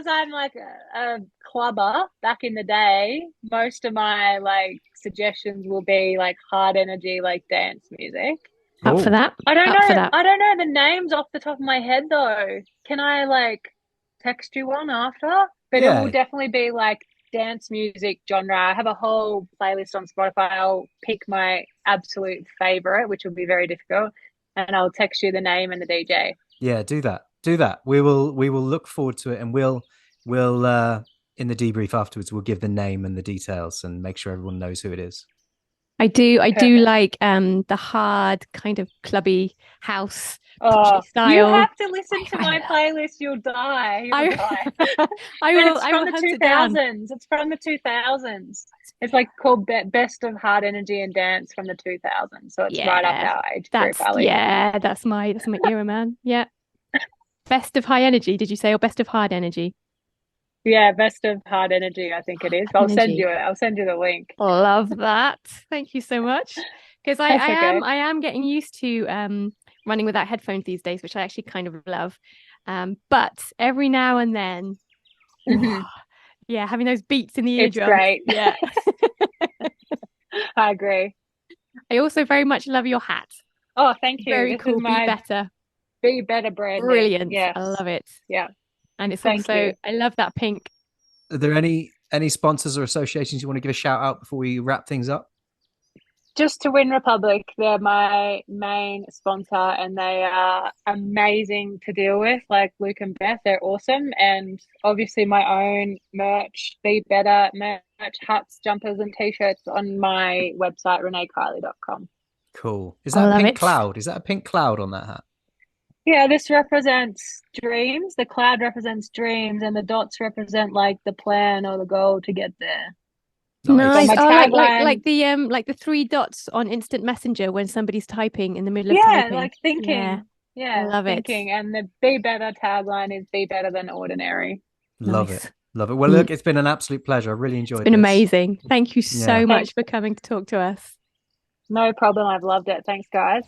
I'm like a clubber back in the day, most of my like suggestions will be like hard energy, like dance music. Up for that. I don't know the names off the top of my head though. Can I like text you one after? But it will definitely be like dance music genre. I have a whole playlist on Spotify. I'll pick my absolute favorite, which will be very difficult, and I'll text you the name and the DJ. Yeah, do that. We will look forward to it, and we'll in the debrief afterwards we'll give the name and the details and make sure everyone knows who it is. I do like the hard kind of clubby house style. You have to listen to my playlist. You'll die. I will. It's from the 2000s. It's from the 2000s. It's like called Best of Hard Energy and Dance from the 2000s. So it's right up our age group, Ali. Yeah, that's my era, man. Yeah. Best of High Energy, did you say, or Best of Hard Energy? Yeah, Best of Hard Energy, I think it is. I'll send you it. I'll send you the link. Love that. Thank you so much. Because I am getting used to running without headphones these days, which I actually kind of love. But every now and then, having those beats in the eardrum. It's great. Yeah. I agree. I also very much love your hat. Oh, thank you. Very cool. Be better. Be better brand. Brilliant. Yeah, I love it. Yeah. And it's I love that pink. Are there any sponsors or associations you want to give a shout out before we wrap things up? Just to Win Republic, they're my main sponsor and they are amazing to deal with. Like Luke and Beth, they're awesome. And obviously my own merch, Be Better merch, hats, jumpers, and t-shirts on my website, reneekiley.com. Cool. Is I that a love pink it. cloud? Is that a pink cloud on that hat? Yeah, this represents dreams. The cloud represents dreams, and the dots represent like the plan or the goal to get there. So Nice. Nice. my Oh, tagline, like the three dots on instant messenger when somebody's typing in the middle of yeah, typing. like Yeah, thinking. I Yeah, love it. thinking. And the Be Better tagline is Be Better Than Ordinary. Love it. Nice. Love it. Well, look, it's been an absolute pleasure. I really It's enjoyed been this. amazing. Thank you Yeah. so Thanks. much for coming to talk to us. No problem. I've loved it. Thanks, guys.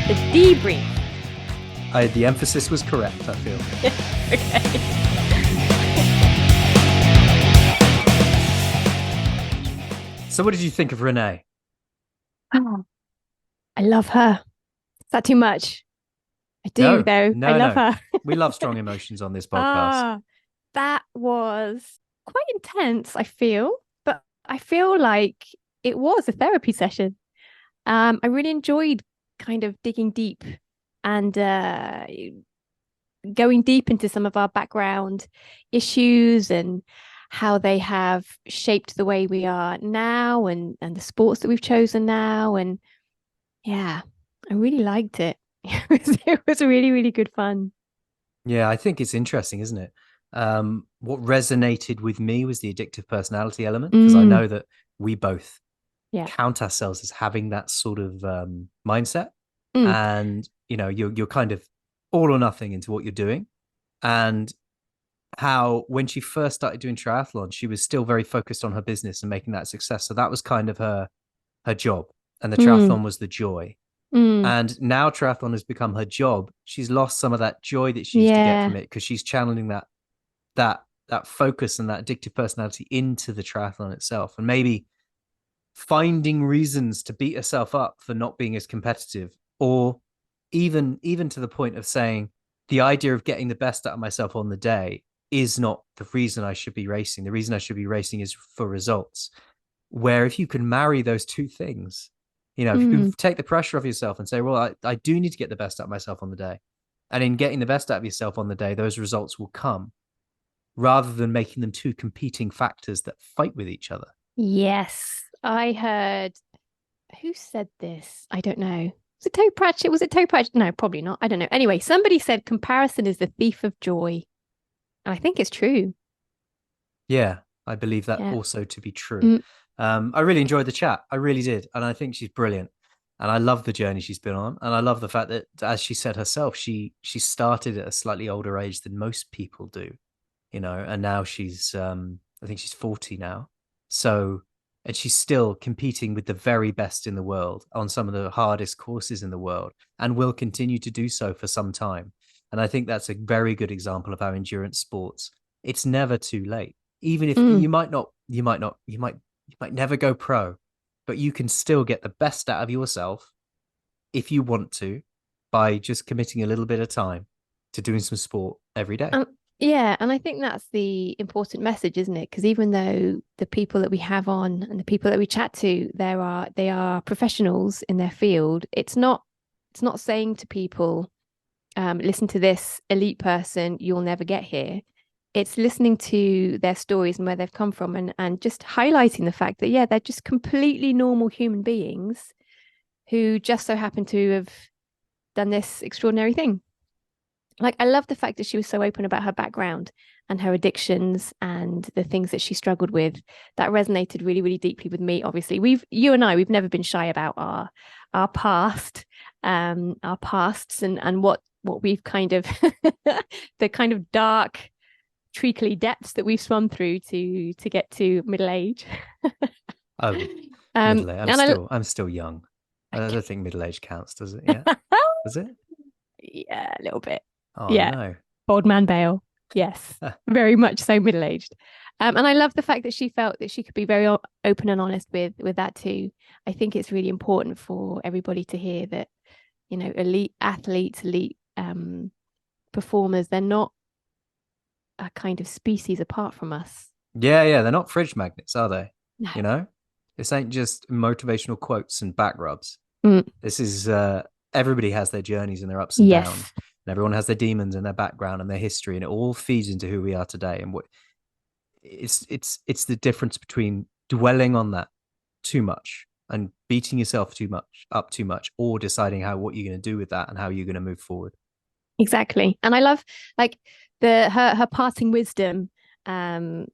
The debrief. The emphasis was correct, I feel. Okay. So what did you think of Renee? Oh, I love her. Is that too much? I do, though. I love her. We love strong emotions on this podcast. That was quite intense, I feel, but I feel like it was a therapy session. I really enjoyed kind of digging deep and going deep into some of our background issues and how they have shaped the way we are now and the sports that we've chosen now. And yeah, I really liked it. It was really, really good fun. Yeah, I think it's interesting, isn't it? What resonated with me was the addictive personality element, because I know that we both count ourselves as having that sort of mindset. And, you know, you're kind of all or nothing into what you're doing. And how when she first started doing triathlon, she was still very focused on her business and making that success. So that was kind of her job. And the triathlon was the joy. And now triathlon has become her job. She's lost some of that joy that she used to get from it because she's channeling that focus and that addictive personality into the triathlon itself, and maybe finding reasons to beat herself up for not being as competitive, or even to the point of saying the idea of getting the best out of myself on the day is not the reason I should be racing. The reason I should be racing is for results. Where if you can marry those two things, you know, if you can take the pressure off yourself and say, well, I do need to get the best out of myself on the day. And in getting the best out of yourself on the day, those results will come, rather than making them two competing factors that fight with each other. Yes, I heard, who said this? I don't know. Was it Toe Pratchett? Was it Toe Pratchett? No, probably not. I don't know. Anyway, somebody said comparison is the thief of joy. And I think it's true. Yeah, I believe that also to be true. I really enjoyed the chat. I really did. And I think she's brilliant. And I love the journey she's been on. And I love the fact that, as she said herself, she started at a slightly older age than most people do, you know, and now she's, I think she's 40 now. So, and she's still competing with the very best in the world on some of the hardest courses in the world, and will continue to do so for some time. And I think that's a very good example of how endurance sports, it's never too late. Even if you might never go pro, but you can still get the best out of yourself if you want to, by just committing a little bit of time to doing some sport every day. Yeah, and I think that's the important message, isn't it? Because even though the people that we have on and the people that we chat to, they are professionals in their field. It's not saying to people, listen to this elite person, you'll never get here. It's listening to their stories and where they've come from, and just highlighting the fact that, yeah, they're just completely normal human beings who just so happen to have done this extraordinary thing. Like, I love the fact that she was so open about her background and her addictions and the things that she struggled with. That resonated really, really deeply with me. Obviously, you and I, we've never been shy about our pasts and what we've kind of the kind of dark, treacly depths that we've swum through to get to middle age. Middle age. I'm still young. Okay. I don't think middle age counts, does it? Yeah. Does it? Yeah, a little bit. Oh, yeah. No. Old man Bale. Yes, very much so middle-aged. And I love the fact that she felt that she could be very open and honest with that too. I think it's really important for everybody to hear that, you know, elite athletes, elite performers, they're not a kind of species apart from us. Yeah, they're not fridge magnets, are they? No. You know, this ain't just motivational quotes and back rubs. Mm, This is everybody has their journeys and their ups and downs, yes. and everyone has their demons and their background and their history, and it all feeds into who we are today. And what it's the difference between dwelling on that too much and beating yourself too much, or deciding how what you're going to do with that and how you're going to move forward. Exactly. And I love like her parting wisdom, um,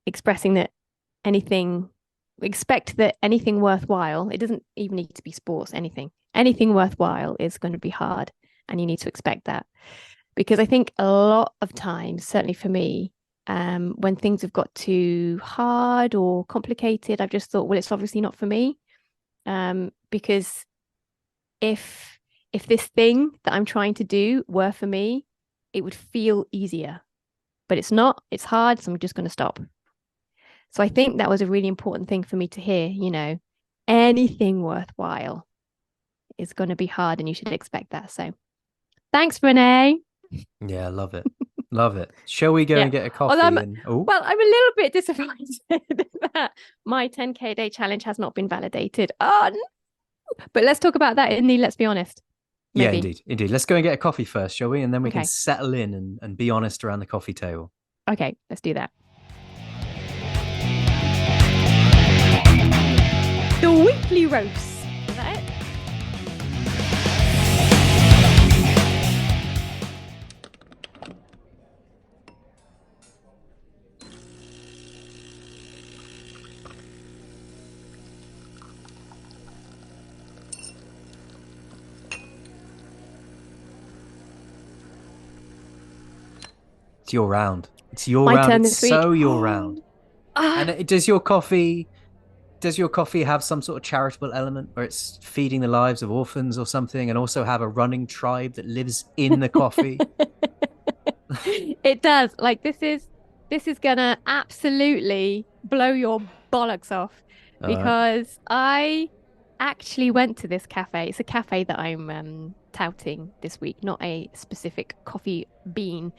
expressing that anything expect that anything worthwhile, it doesn't even need to be sports, anything worthwhile is going to be hard. And you need to expect that. Because I think a lot of times, certainly for me, when things have got too hard or complicated, I've just thought, well, it's obviously not for me. Because if this thing that I'm trying to do were for me, it would feel easier. But it's not, it's hard, so I'm just going to stop. So I think that was a really important thing for me to hear, anything worthwhile is going to be hard and you should expect that. So thanks, Renee. Yeah, love it. Love it. Shall we go Yeah. and get a Although coffee? well, I'm a little bit disappointed that my 10K day challenge has not been validated. Oh, no. But let's talk about that in the Let's Be Honest. Yeah, Maybe. indeed. Let's go and get a coffee first, shall we? And then we can Okay. settle in and be honest around the coffee table. Okay, let's do that. The weekly roast. Is that it? It's your round. It's your My round. turn It's this week. so your round. Ah, And does your coffee have some sort of charitable element where it's feeding the lives of orphans or something, and also have a running tribe that lives in the coffee? it does. Like this is gonna absolutely blow your bollocks off All right. because I actually went to this cafe. It's a cafe that I'm touting this week, not a specific coffee bean.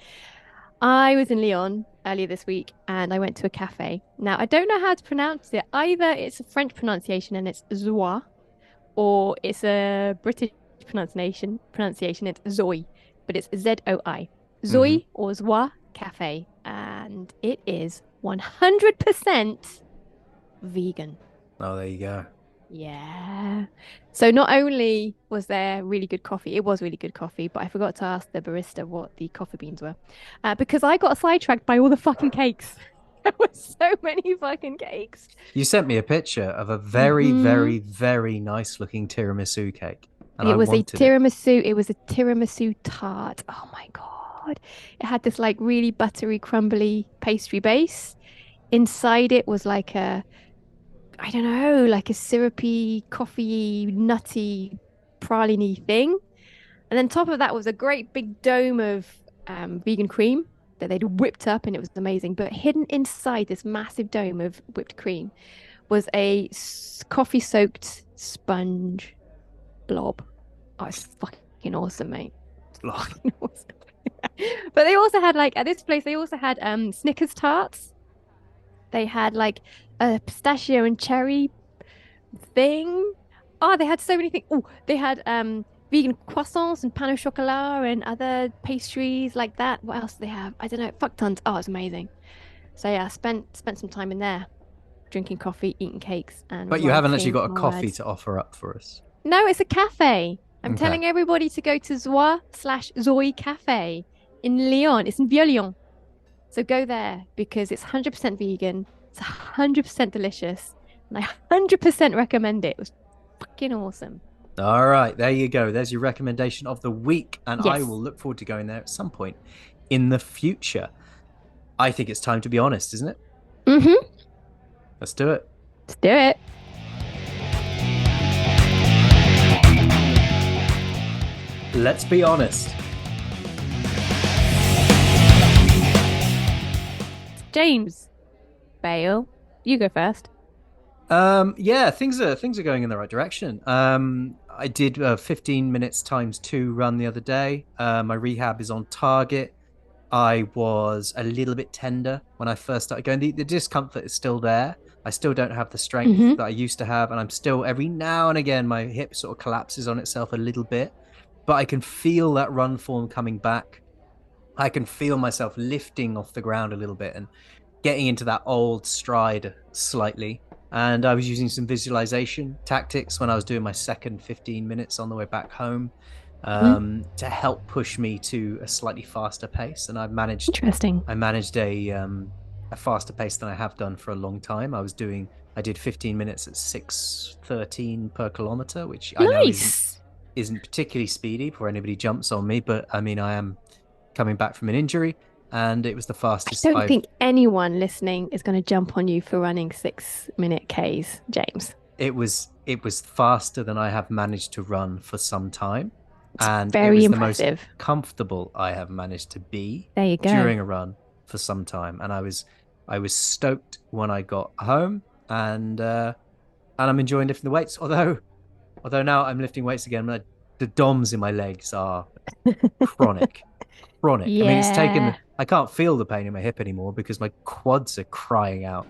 I was in Lyon earlier this week and I went to a cafe. Now, I don't know how to pronounce it. Either it's a French pronunciation and it's Zoi, or it's a British pronunciation, it's Zoi, but it's Zoi. Mm-hmm. Zoi or Zoi Cafe, and it is 100% vegan. Oh, there you go. Yeah. So not only was there really good coffee, it was really good coffee, but I forgot to ask the barista what the coffee beans were, because I got sidetracked by all the fucking cakes. There were so many fucking cakes. You sent me a picture of a very, Mhm. very, very nice looking tiramisu cake, and It I was a wanted it. tiramisu. It was a tiramisu tart. Oh my God. It had this like really buttery, crumbly pastry base. Inside it was like I don't know, like a syrupy, coffee, nutty, praline thing. And then top of that was a great big dome of vegan cream that they'd whipped up, and it was amazing. But hidden inside this massive dome of whipped cream was a coffee-soaked sponge blob. Oh, it's fucking awesome, mate. It's fucking awesome. But they also had like at this place, they also had Snickers tarts. They had like a pistachio and cherry thing. Oh, they had so many things. Oh, they had vegan croissants and pain au chocolat and other pastries like that. What else do they have? I don't know. Fuck tons. Oh, it's amazing. So yeah, I spent some time in there, drinking coffee, eating cakes, and But you haven't actually writing got a my coffee words. to offer up for us. No, it's a cafe. I'm Okay. telling everybody to go to Zoi/Zoi Cafe in Lyon. It's in Vieux-Lyon. So go there because it's 100% vegan. It's 100% delicious. And I 100% recommend it. It was fucking awesome. All right, there you go. There's your recommendation of the week, and I Yes. will look forward to going there at some point in the future. I think it's time to be honest, isn't it? Mm-hmm. Let's do it. Let's do it. Let's be honest. James Bale, you go first. Yeah, things are going in the right direction. I did 15 minutes times 2 run the other day. My rehab is on target. I was a little bit tender when I first started going. The discomfort is still there. I still don't have the strength Hmm. that I used to have. And I'm still, every now and again, my hip sort of collapses on itself a little bit. But I can feel that run form coming back. I can feel myself lifting off the ground a little bit and getting into that old stride slightly. And I was using some visualization tactics when I was doing my second 15 minutes on the way back home, Hmm. to help push me to a slightly faster pace. And Interesting. I managed a faster pace than I have done for a long time. I did 15 minutes at 6:13 per kilometer, which I know Nice. isn't particularly speedy before anybody jumps on me, but I mean I am coming back from an injury, and it was the I fastest don't I've. think anyone listening is going to jump on you for running 6 minute Ks, James. It was faster than I have managed to run for some time, It's and it very was the most impressive. comfortable I have managed to be There you go. during a run for some time. And I was stoked when I got home, and I'm enjoying lifting the weights. Although now I'm lifting weights again, the DOMs in my legs are chronic, chronic. I mean, Yeah. I can't feel the pain in my hip anymore because my quads are crying out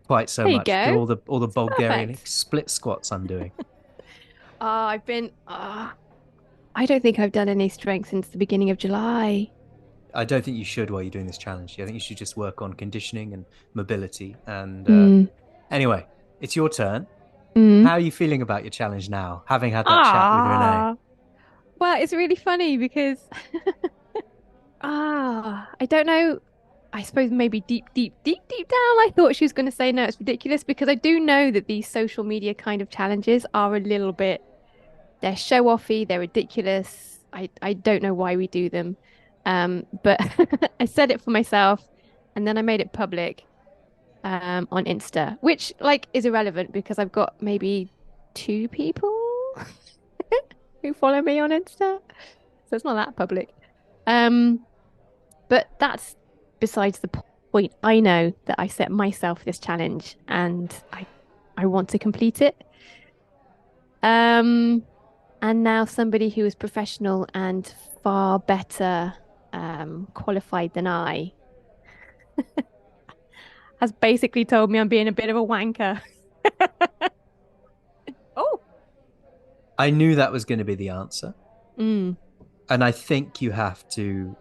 quite so There you much because go. all the It's Bulgarian perfect. split squats I'm doing. I've been, I don't think I've done any strength since the beginning of July. I don't think you should while you're doing this challenge. I think you should just work on conditioning and mobility. And Mm, anyway, it's your turn. mm. How are you feeling about your challenge now, having had that chat with Renee? Ah, well, it's really funny because I don't know. I suppose maybe deep, deep, deep, deep down, I thought she was going to say no, it's ridiculous because I do know that these social media kind of challenges are a little bit, they're show offy, they're ridiculous. I don't know why we do them. But I said it for myself and then I made it public on Insta, which like is irrelevant because I've got maybe two people who follow me on Insta. So it's not that public. Um, but that's besides the point. I know that I set myself this challenge and I want to complete it. Um, and now somebody who is professional and far better qualified than I has basically told me I'm being a bit of a wanker. Oh, I knew that was going to be the answer. mm, And I think you have to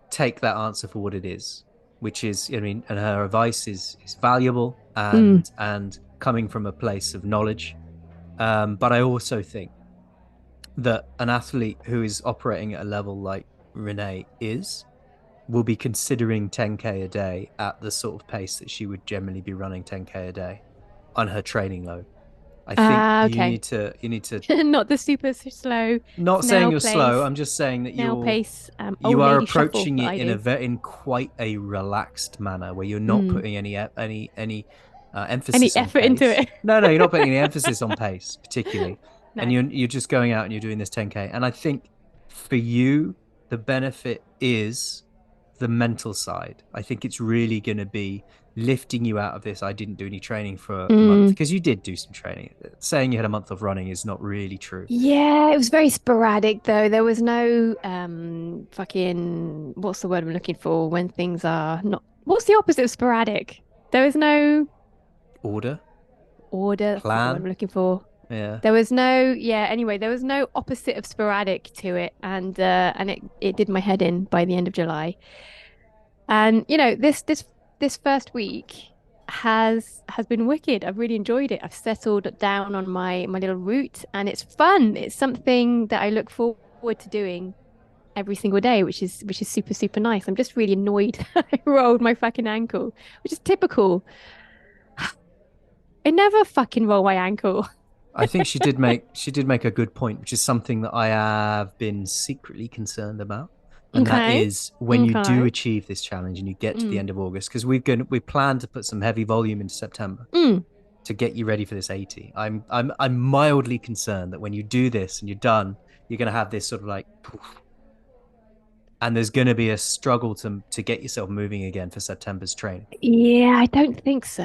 take that answer for what it is, which is, I mean, and her advice is valuable mm. and coming from a place of knowledge. But I also think that an athlete who is operating at a level like Renee is will be considering 10K a day at the sort of pace that she would generally be running 10K a day on her training load. I think Okay. you need to, Not the super slow not saying snail you're slow. pace, I'm just saying that snail pace, you old are lady shuffle approaching that it I do. in quite a relaxed manner where you're not Mm. putting any Any emphasis on effort into pace. it? No, you're not putting any emphasis on pace particularly, and No. you're just going out and you're doing this 10K. And I think for you the benefit is the mental side. I think it's really going to be lifting you out of this. I didn't do any training for a month Mm. because you did do some training. Saying you had a month of running is not really true. Yeah, it was very sporadic though. There was no fucking what's the word I'm looking for when things are not what's the opposite of sporadic? There was no Order, order, that's not the word I'm plan, looking for. yeah. There was no yeah, anyway, there was no opposite of sporadic to it and it did my head in by the end of July. And you know, this first week has been wicked. I've really enjoyed it. I've settled down on my little route and it's fun. It's something that I look forward to doing every single day, which is super, super nice. I'm just really annoyed I rolled my fucking ankle, which is typical. I never fucking roll my ankle. I think she did make a good point, which is something that I have been secretly concerned about. And that Okay. is when you do Okay. achieve this challenge and you get to the Mm. end of August, because we plan to put some heavy volume into September Mm. to get you ready for this 80. I'm mildly concerned that when you do this and you're done, you're gonna have this sort of like poof, and there's gonna be a struggle to get yourself moving again for September's training. Yeah, I don't think so.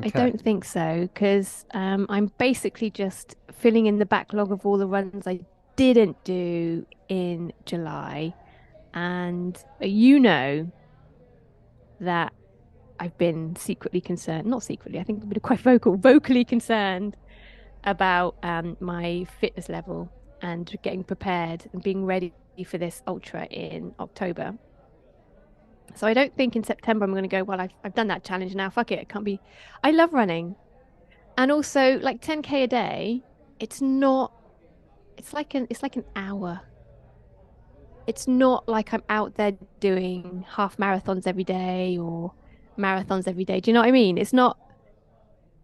I Okay. don't think so because I'm basically just filling in the backlog of all the runs I didn't do in July. And you know that I've been secretly concerned, not secretly, I think I've been quite vocally concerned about my fitness level and getting prepared and being ready for this ultra in October. So I don't think in September I'm going to go, well, I've done that challenge now. Fuck it. It can't be. I love running. And also like 10K a day, it's not, it's like an hour. It's not like I'm out there doing half marathons every day or marathons every day. Do you know what I mean? It's not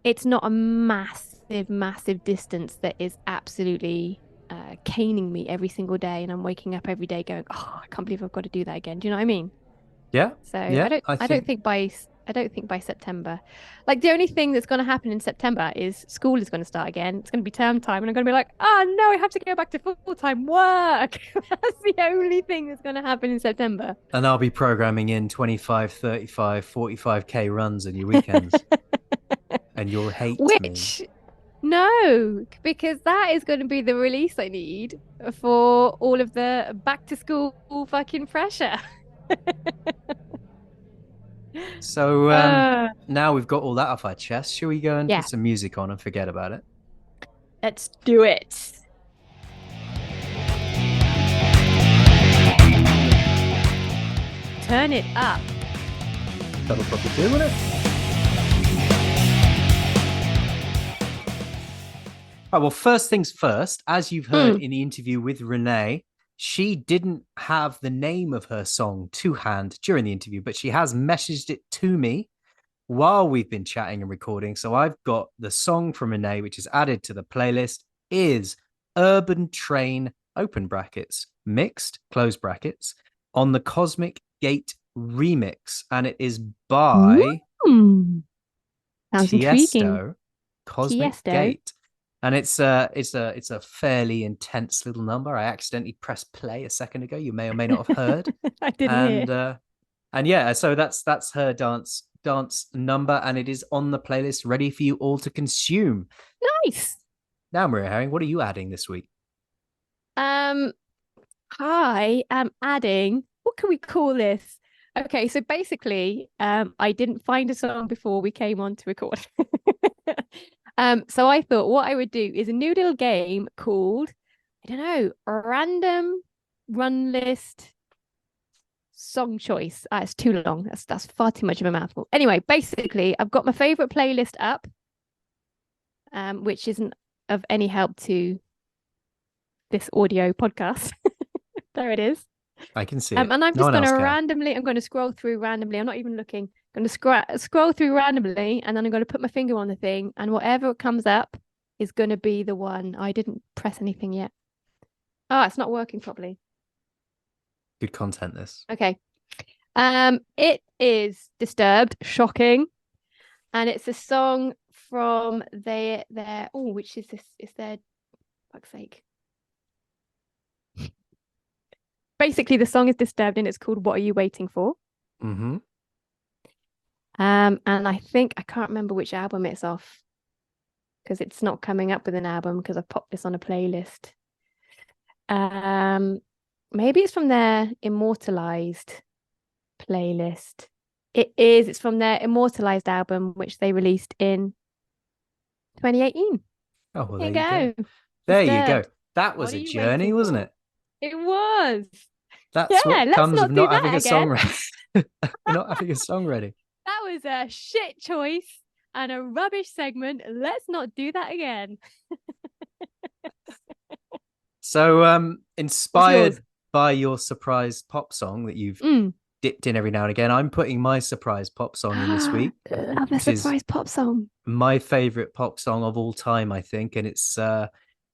a massive distance that is absolutely caning me every single day, and I'm waking up every day going, "Oh, I can't believe I've got to do that again." Do you know what I mean? Yeah, So yeah. I don't think by September, like the only thing that's going to happen in September is school is going to start again. It's going to be term time, and I'm going to be like, "Oh no, I have to go back to full-time work." That's the only thing that's going to happen in September. And I'll be programming in 25, 35, 45K runs in your weekends, and you'll hate me. Which No, because that is going to be the release I need for all of the back to school fucking pressure. So Uh, now we've got all that off our chest. Shall we go and yeah, put some music on and forget about it? let's do it. Turn it up. That'll probably do, won't it? Right, well, first things first, as you've heard in the interview with Renee, she didn't have the name of her song to hand during the interview, but she has messaged it to me while we've been chatting and recording. So I've got the song from Renee, which is added to the playlist, is Urban Train, open brackets, mixed, close brackets, on the Cosmic Gate remix. And it is by Sounds intriguing. Tiesto, Cosmic Tiesto. Gate. And it's a fairly intense little number. I accidentally pressed play a second ago. You may or may not have heard. I didn't and hear. and yeah, so that's her dance number, and it is on the playlist, ready for you all to consume. Nice. Now, Maria Herring, what are you adding this week? Um, I am adding, what can we call this? Okay, so basically, I didn't find a song before we came on to record. So I thought what I would do is a new little game called, I don't know, random run list song choice. It's too long. That's far too much of a mouthful. Anyway, basically, I've got my favorite playlist up, which isn't of any help to this audio podcast. There it is. I can see it. And I'm No just one going else to can. randomly, I'm going to scroll through randomly. I'm not even looking. I'm going to scroll through randomly, and then I'm going to put my finger on the thing, and whatever comes up is going to be the one. I didn't press anything yet. Oh, it's not working properly. Good content, this. Okay. It is Disturbed, shocking, and it's a song from their oh, which is this? Is their, fuck's sake. Basically, the song is Disturbed, and it's called "What Are You Waiting For?" Mm-hmm. And I think I can't remember which album it's off because it's not coming up with an album because I've popped this on a playlist. Maybe it's from their Immortalized playlist. It is. It's from their Immortalized album, which they released in 2018. Oh, well, There there you you go. go. There you go. Disturbed. That was What are a you journey, waiting wasn't for? it? It was. That's Yeah, what let's comes not of do not having that a song again. ready. Not having a song ready. That was a shit choice and a rubbish segment. Let's not do that again. So, inspired yours? by your surprise pop song that you've dipped in every now and again, I'm putting my surprise pop song in this week, Love a which is surprise pop song. my favorite pop song of all time, I think. And it's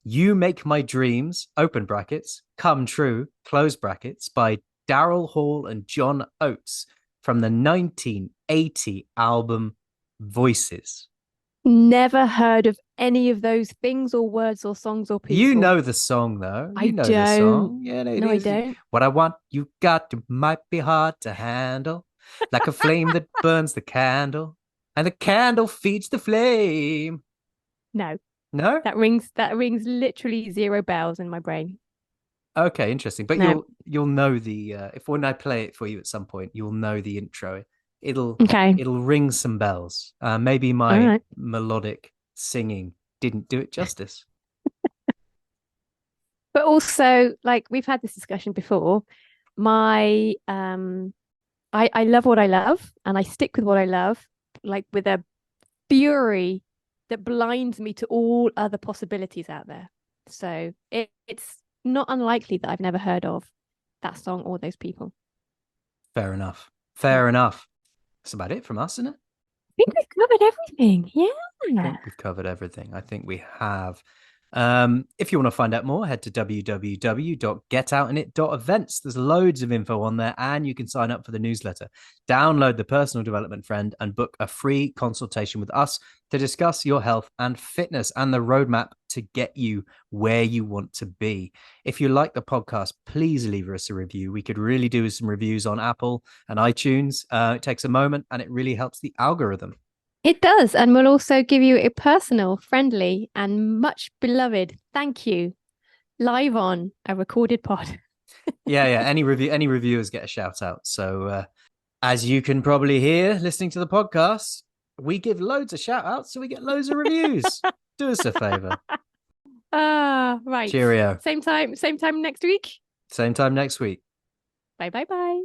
You Make My Dreams, open brackets, Come True, close brackets, by Daryl Hall and John Oates from the 1980 album Voices. Never heard of any of those things or words or songs or people. You know the song, though. I You know the don't. song. Yeah, it No, I is. don't. What I want, you got to, might be hard to handle, like a flame that burns the candle, and the candle feeds the flame. No. No? That rings literally zero bells in my brain. Okay, interesting. But No. you'll know the if when I play it for you at some point, you'll know the intro. It'll Okay. it'll ring some bells. Maybe All my right. melodic singing didn't do it justice. But also, like we've had this discussion before, my I love what I love and I stick with what I love, like with a fury that blinds me to all other possibilities out there. So it's not unlikely that I've never heard of that song or those people. Fair enough. Yeah. Fair enough. That's about it from us, isn't it? I think we've covered everything. I Yeah. think we've covered everything. I think we have. If you want to find out more, head to www.getoutinit.events. There's loads of info on there, and you can sign up for the newsletter. Download the Personal Development Friend and book a free consultation with us to discuss your health and fitness and the roadmap to get you where you want to be. If you like the podcast, please leave us a review. We could really do some reviews on Apple and iTunes. It takes a moment, and it really helps the algorithm. It does, and we'll also give you a personal, friendly, and much beloved thank you live on a recorded pod. Yeah. Any reviewers get a shout out. So as you can probably hear listening to the podcast, we give loads of shout outs, so we get loads of reviews. Do us a favor. Right. Cheerio. Same time next week. Same time next week. Bye bye bye.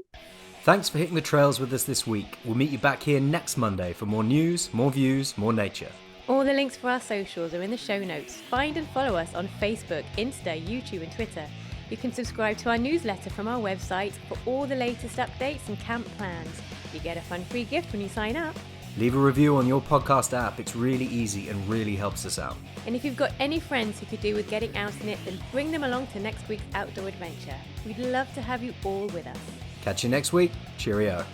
Thanks for hitting the trails with us this week. We'll meet you back here next Monday for more news, more views, more nature. All the links for our socials are in the show notes. Find and follow us on Facebook, Insta, YouTube and Twitter. You can subscribe to our newsletter from our website for all the latest updates and camp plans. You get a fun free gift when you sign up. Leave a review on your podcast app. It's really easy and really helps us out. And if you've got any friends who could do with getting out in it, then bring them along to next week's outdoor adventure. We'd love to have you all with us. Catch you next week. Cheerio.